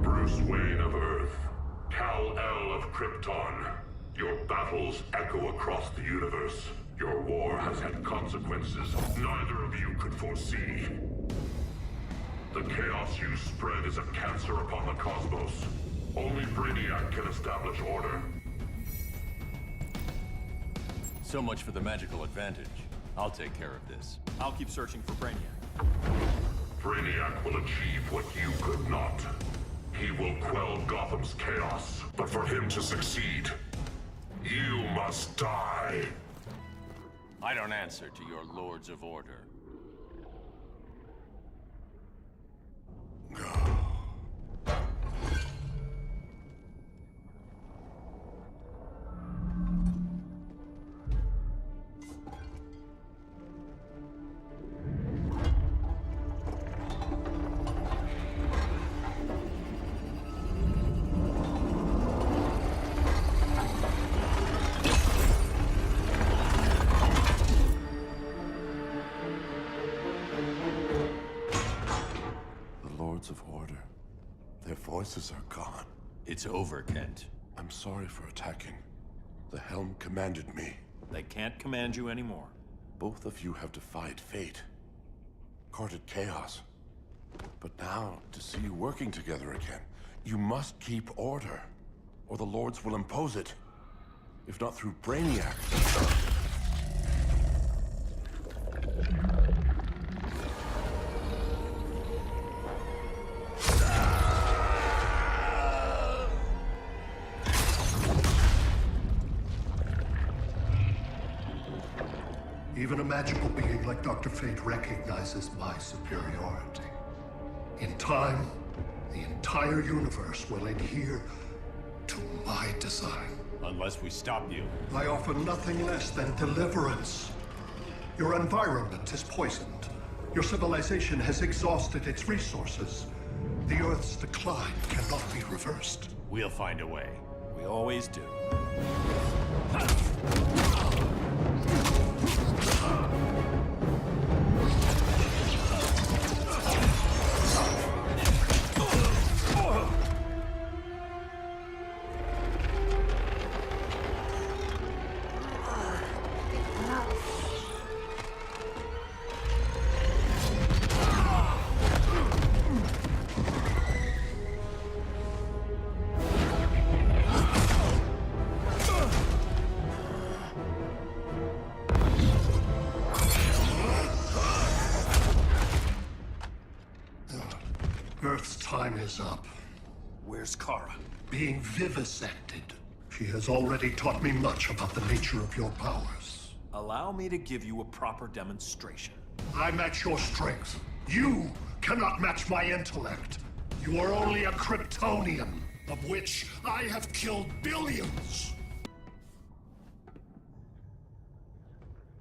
Bruce Wayne of Earth, Kal-El of Krypton. Your battles echo across the universe. Your war has had consequences neither of you could foresee. The chaos you spread is a cancer upon the cosmos. Only Brainiac can establish order. So much for the magical advantage. I'll take care of this. I'll keep searching for Brainiac. Brainiac will achieve what you could not. He will quell Gotham's chaos. But for him to succeed, you must die. I don't answer to your Lords of Order. Of order. Their voices are gone. It's over, Kent. I'm sorry for attacking. The Helm commanded me. They can't command you anymore. Both of you have defied fate. Courted chaos. But now, to see you working together again, you must keep order, or the Lords will impose it. If not through Brainiac. Even a magical being like Dr. Fate recognizes my superiority. In time, the entire universe will adhere to my design. Unless we stop you. I offer nothing less than deliverance. Your environment is poisoned. Your civilization has exhausted its resources. The Earth's decline cannot be reversed. We'll find a way. We always do. Earth's time is up. Where's Kara? Being vivisected. She has already taught me much about the nature of your powers. Allow me to give you a proper demonstration. I match your strength. You cannot match my intellect. You are only a Kryptonian, of which I have killed billions.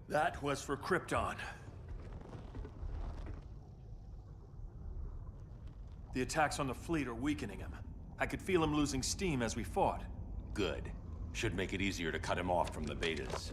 That was for Krypton. The attacks on the fleet are weakening him. I could feel him losing steam as we fought. Good. Should make it easier to cut him off from the betas.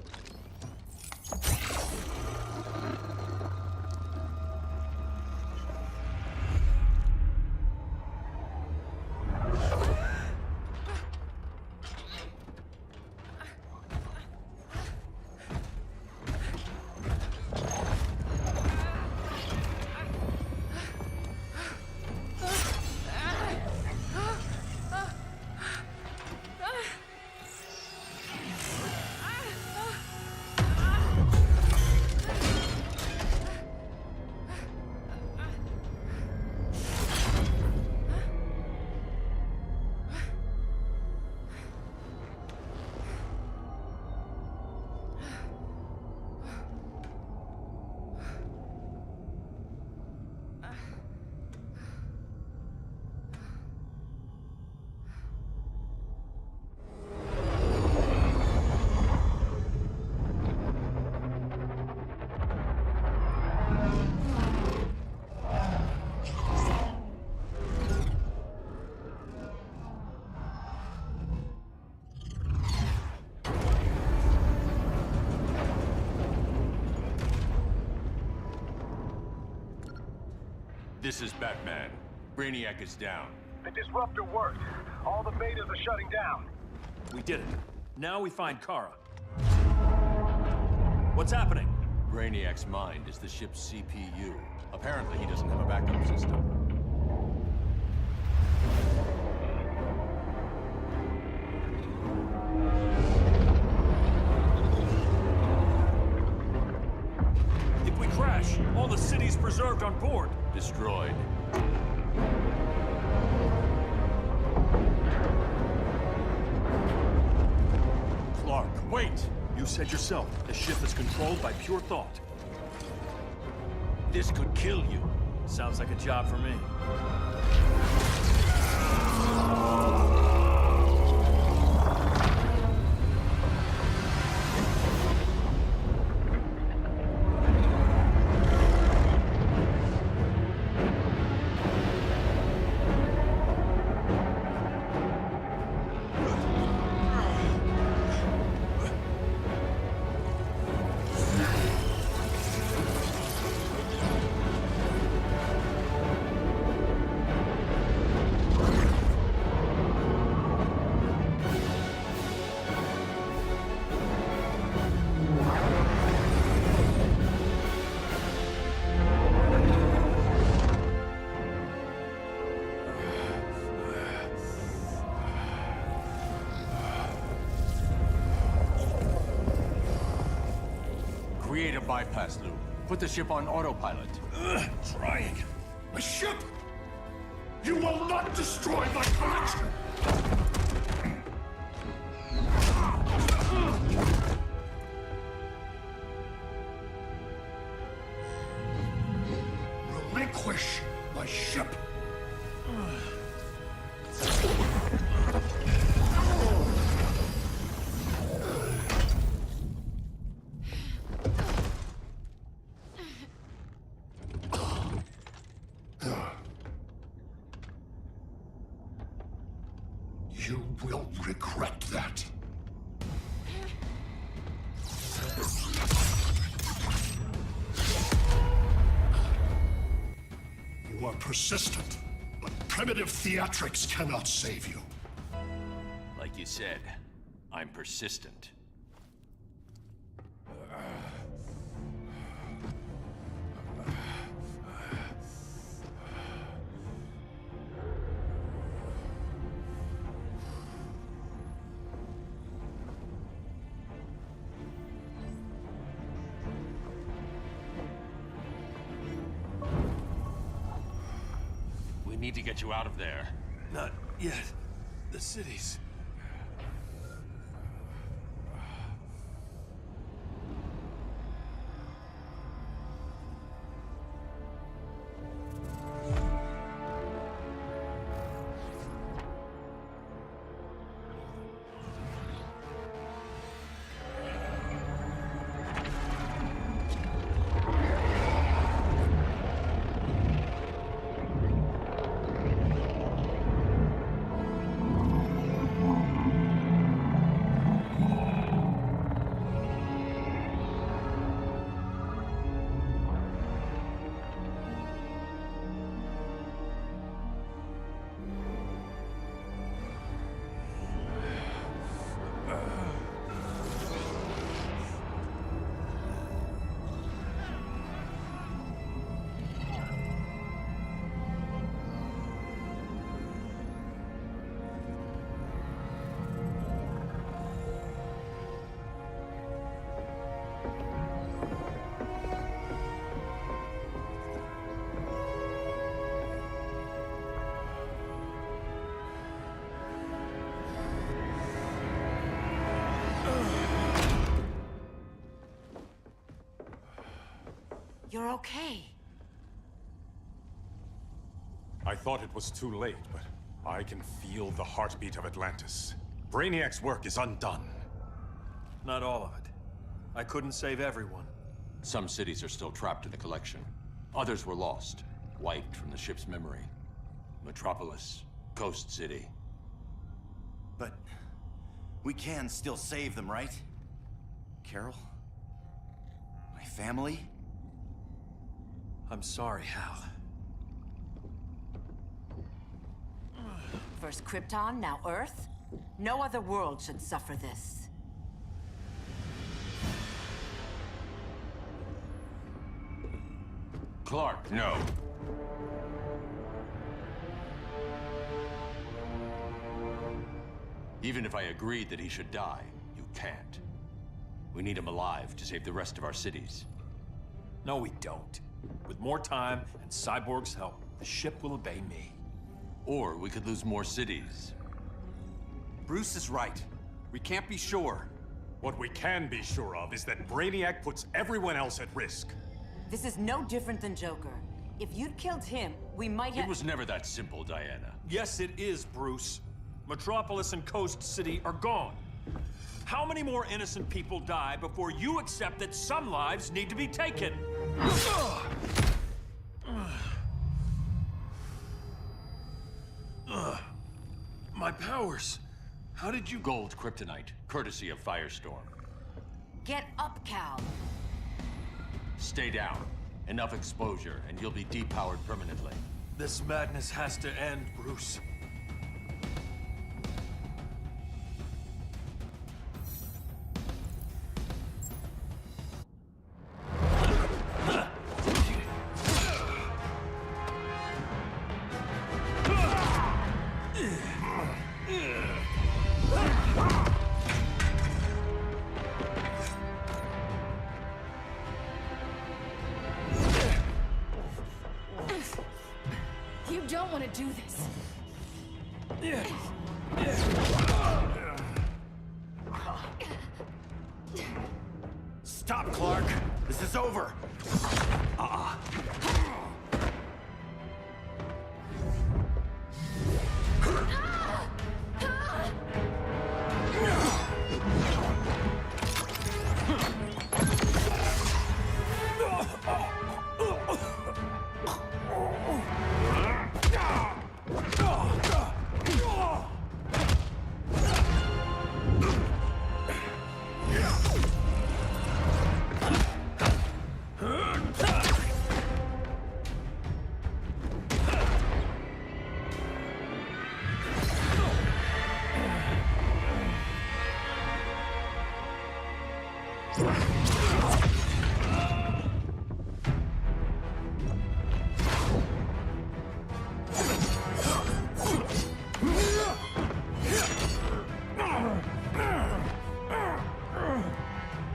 This is Batman. Brainiac is down. The disruptor worked. All the betas are shutting down. We did it. Now we find Kara. What's happening? Brainiac's mind is the ship's CPU. Apparently, he doesn't have a backup system. If we crash, all the city's preserved on board. Destroyed. Clark, wait! You said yourself, the ship is controlled by pure thought. This could kill you. Sounds like a job for me. Create a bypass loop. Put the ship on autopilot. Trying. My ship! You will not destroy my collection! Relinquish my ship! You will regret that. You are persistent, but primitive theatrics cannot save you. Like you said, I'm persistent. We need to get you out of there. Not yet. The city's... You're okay. I thought it was too late, but I can feel the heartbeat of Atlantis. Brainiac's work is undone. Not all of it. I couldn't save everyone. Some cities are still trapped in the collection. Others were lost, wiped from the ship's memory. Metropolis, Coast City. But we can still save them, right? Carol? My family? I'm sorry, Hal. First Krypton, now Earth? No other world should suffer this. Clark, no. Even if I agreed that he should die, you can't. We need him alive to save the rest of our cities. No, we don't. With more time and Cyborg's help, the ship will obey me. Or we could lose more cities. Bruce is right. We can't be sure. What we can be sure of is that Brainiac puts everyone else at risk. This is no different than Joker. If you'd killed him, we might have— It was never that simple, Diana. Yes, it is, Bruce. Metropolis and Coast City are gone. How many more innocent people die before you accept that some lives need to be taken? My powers. How did you— Gold kryptonite, courtesy of Firestorm. Get up, Cal. Stay down. Enough exposure, and you'll be depowered permanently. This madness has to end, Bruce. You don't want to do this. Stop, Clark! This is over!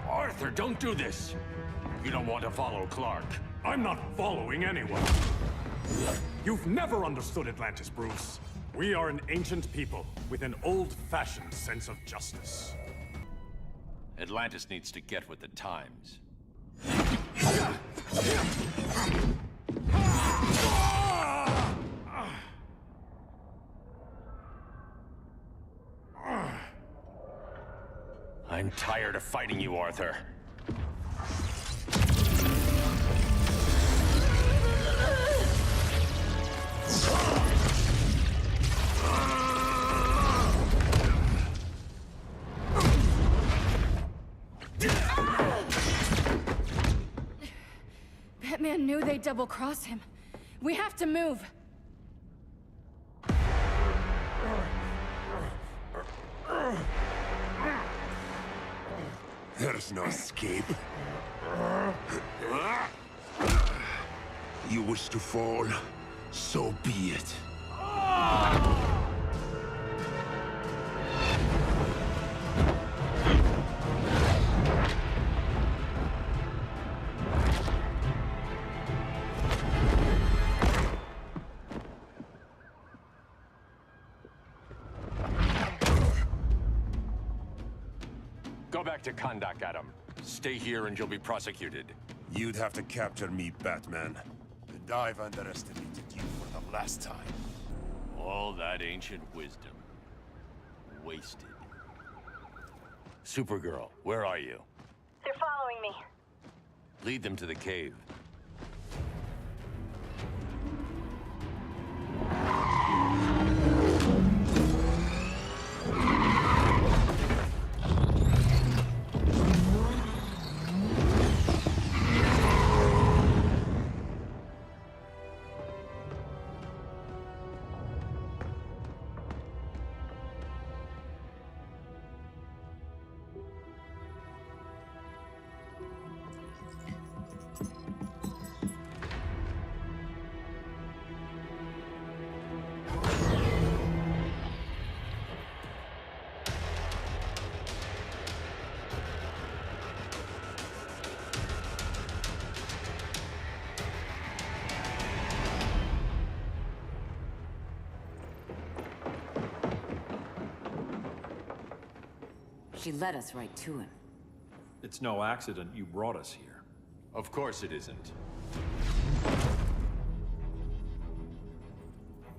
Arthur, don't do this! You don't want to follow Clark. I'm not following anyone. You've never understood Atlantis, Bruce. We are an ancient people with an old-fashioned sense of justice. Atlantis needs to get with the times. I'm tired of fighting you, Arthur. Batman knew they'd double-cross him. We have to move. There's no escape. You wish to fall, so be it. Go back to Kahndaq, Adam. Stay here and you'll be prosecuted. You'd have to capture me, Batman. And I've underestimated you for the last time. All that ancient wisdom. Wasted. Supergirl, where are you? They're following me. Lead them to the cave. She led us right to him. It's no accident you brought us here. Of course it isn't.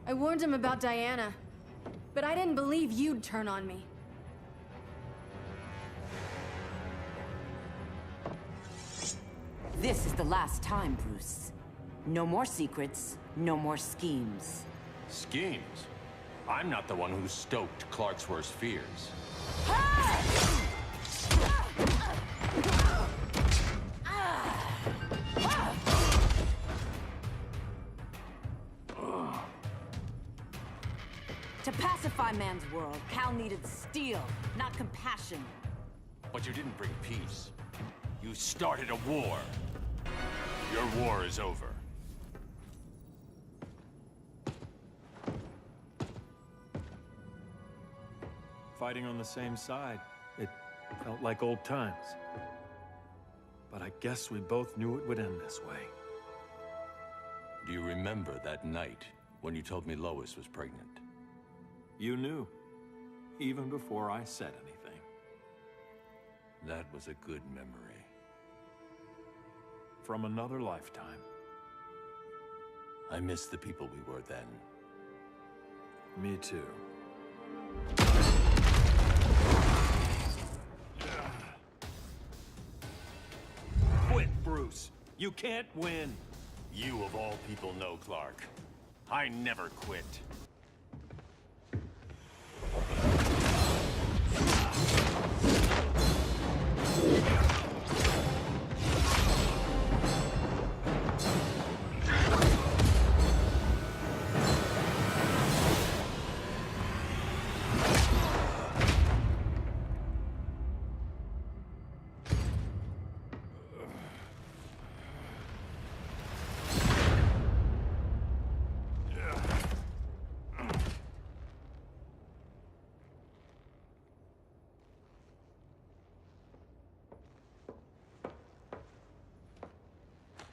I warned him about Diana, but I didn't believe you'd turn on me. This is the last time, Bruce. No more secrets, no more schemes. Schemes? I'm not the one who stoked Clark's worst fears. To pacify man's world, Cal needed steel, not compassion. But you didn't bring peace. You started a war. Your war is over. Fighting on the same side, it felt like old times. But I guess we both knew it would end this way. Do you remember that night when you told me Lois was pregnant? You knew, even before I said anything. That was a good memory. From another lifetime. I miss the people we were then. Me too. Quit, Bruce. You can't win. You of all people know, Clark. I never quit.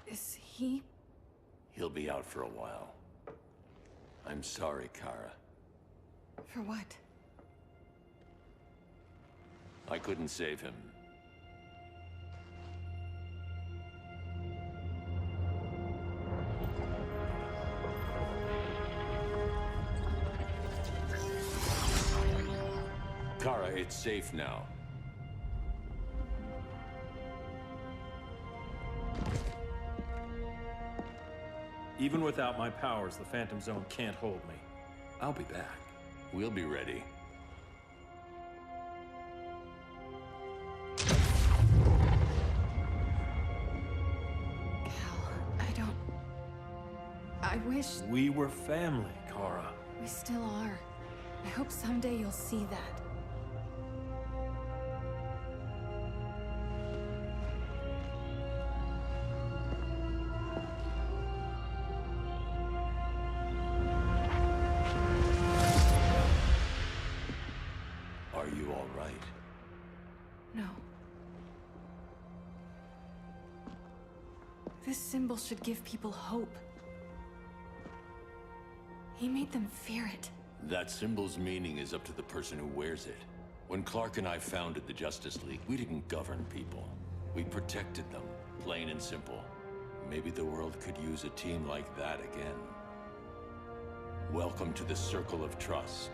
Is he? He'll be out for a while. I'm sorry, Kara. For what? I couldn't save him. Kara, it's safe now. Even without my powers, the Phantom Zone can't hold me. I'll be back. We'll be ready. I wish... We were family, Kara. We still are. I hope someday you'll see that. Are you all right? No. This symbol should give people hope. He made them fear it. That symbol's meaning is up to the person who wears it. When Clark and I founded the Justice League, we didn't govern people. We protected them, plain and simple. Maybe the world could use a team like that again. Welcome to the Circle of Trust.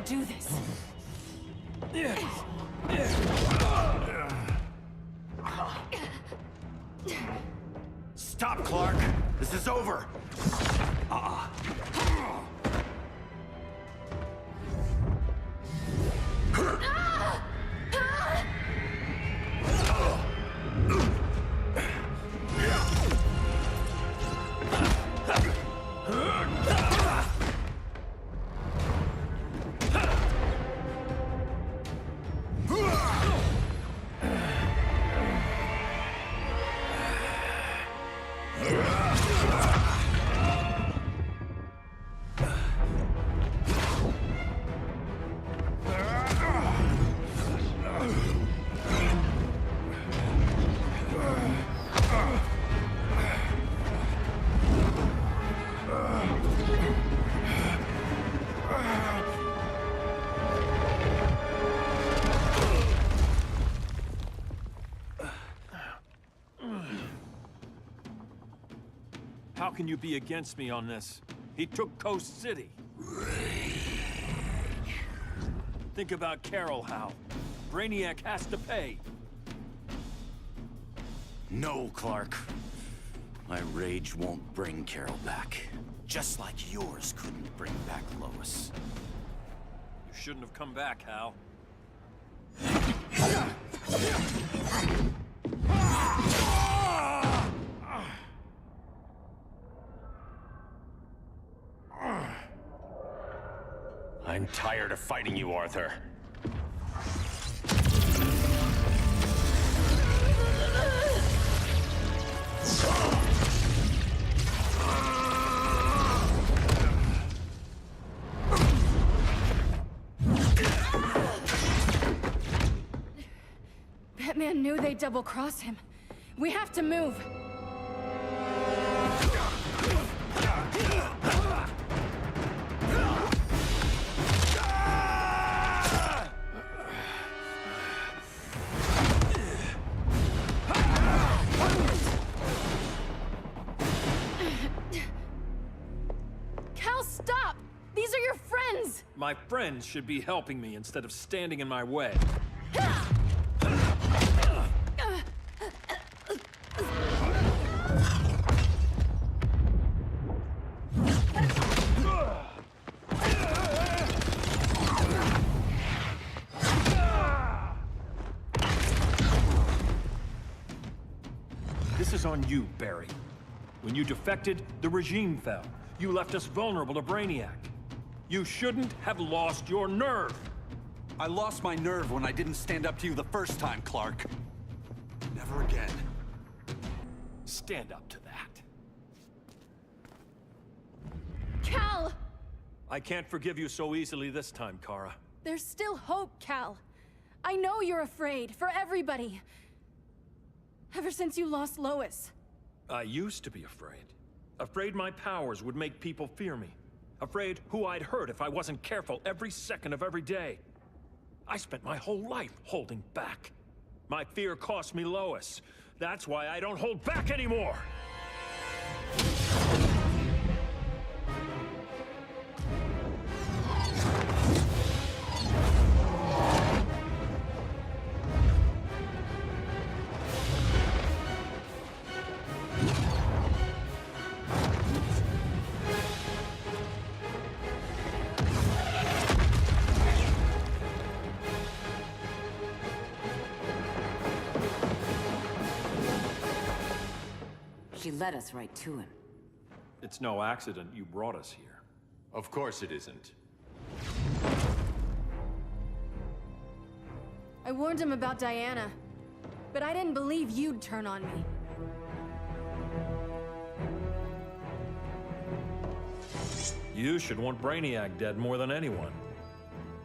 do this. Stop, Clark! This is over! How can you be against me on this? He took Coast City. Think about Carol, Hal. Brainiac has to pay. No, Clark. My rage won't bring Carol back. Just like yours couldn't bring back Lois. You shouldn't have come back, Hal. I'm tired of fighting you, Arthur. Batman knew they'd double-cross him. We have to move. Cal, stop! These are your friends! My friends should be helping me instead of standing in my way. This is on you, Barry. When you defected, the regime fell. You left us vulnerable to Brainiac. You shouldn't have lost your nerve. I lost my nerve when I didn't stand up to you the first time, Clark. Never again. Stand up to that. Cal! I can't forgive you so easily this time, Kara. There's still hope, Cal. I know you're afraid, for everybody. Ever since you lost Lois. I used to be afraid. Afraid my powers would make people fear me. Afraid who I'd hurt if I wasn't careful every second of every day. I spent my whole life holding back. My fear cost me Lois. That's why I don't hold back anymore! She led us right to him. It's no accident you brought us here. Of course it isn't. I warned him about Diana, but I didn't believe you'd turn on me. You should want Brainiac dead more than anyone.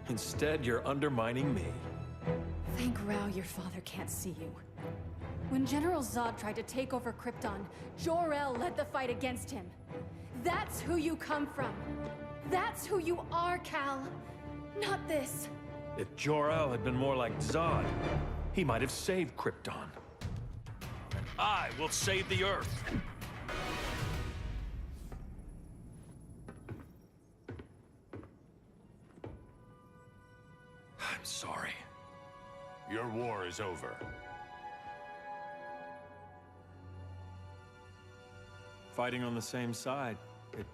Instead, you're undermining me. Thank Rao your father can't see you. When General Zod tried to take over Krypton, Jor-El led the fight against him. That's who you come from. That's who you are, Cal. Not this. If Jor-El had been more like Zod, he might have saved Krypton. And I will save the Earth. war is over. Fighting on the same side, it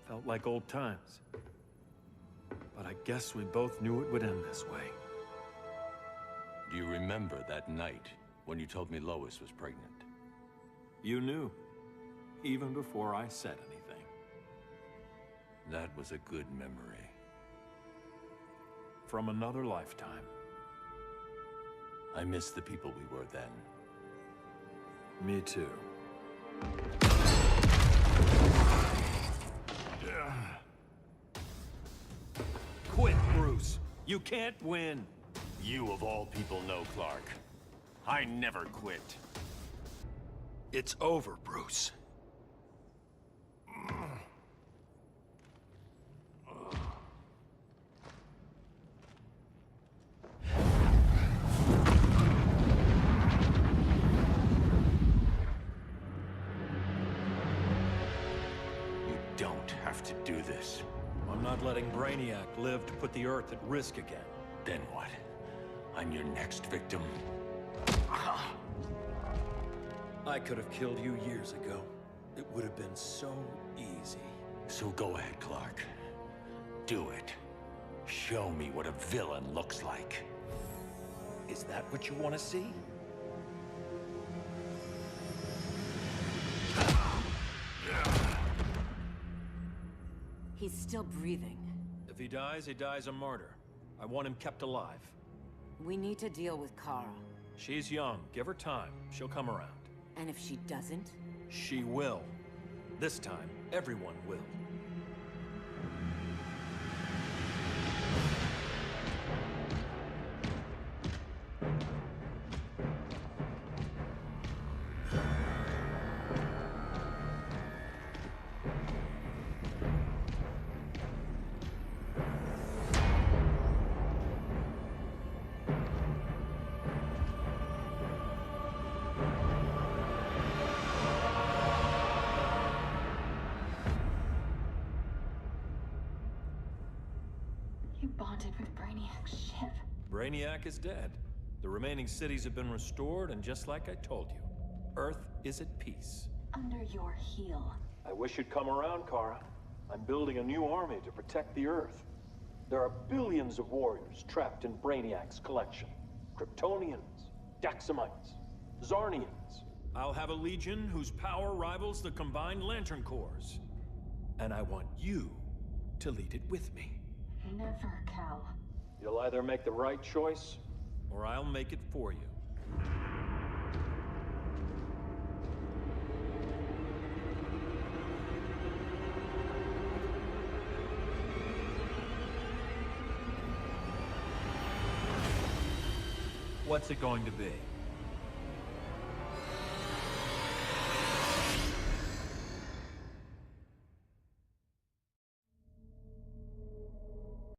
felt like old times. But I guess we both knew it would end this way. Do you remember that night when you told me Lois was pregnant? You knew, even before I said anything. That was a good memory. From another lifetime. I miss the people we were then. Me too. Quit, Bruce. You can't win. You of all people know, Clark. I never quit. It's over, Bruce. You don't have to do this. I'm not letting Brainiac live to put the Earth at risk again. Then what? I'm your next victim. I could have killed you years ago. It would have been so easy. So go ahead, Clark. Do it. Show me what a villain looks like. Is that what you want to see? He's still breathing. If he dies a martyr. I want him kept alive. We need to deal with Kara. She's young. Give her time. She'll come around. And if she doesn't? She will. This time, everyone will. You bonded with Brainiac's ship. Brainiac is dead. The remaining cities have been restored, and just like I told you, Earth is at peace. Under your heel. I wish you'd come around, Kara. I'm building a new army to protect the Earth. There are billions of warriors trapped in Brainiac's collection. Kryptonians, Daxamites, Zarnians. I'll have a legion whose power rivals the combined Lantern Corps. And I want you to lead it with me. Never, Cal. You'll either make the right choice, or I'll make it for you. What's it going to be?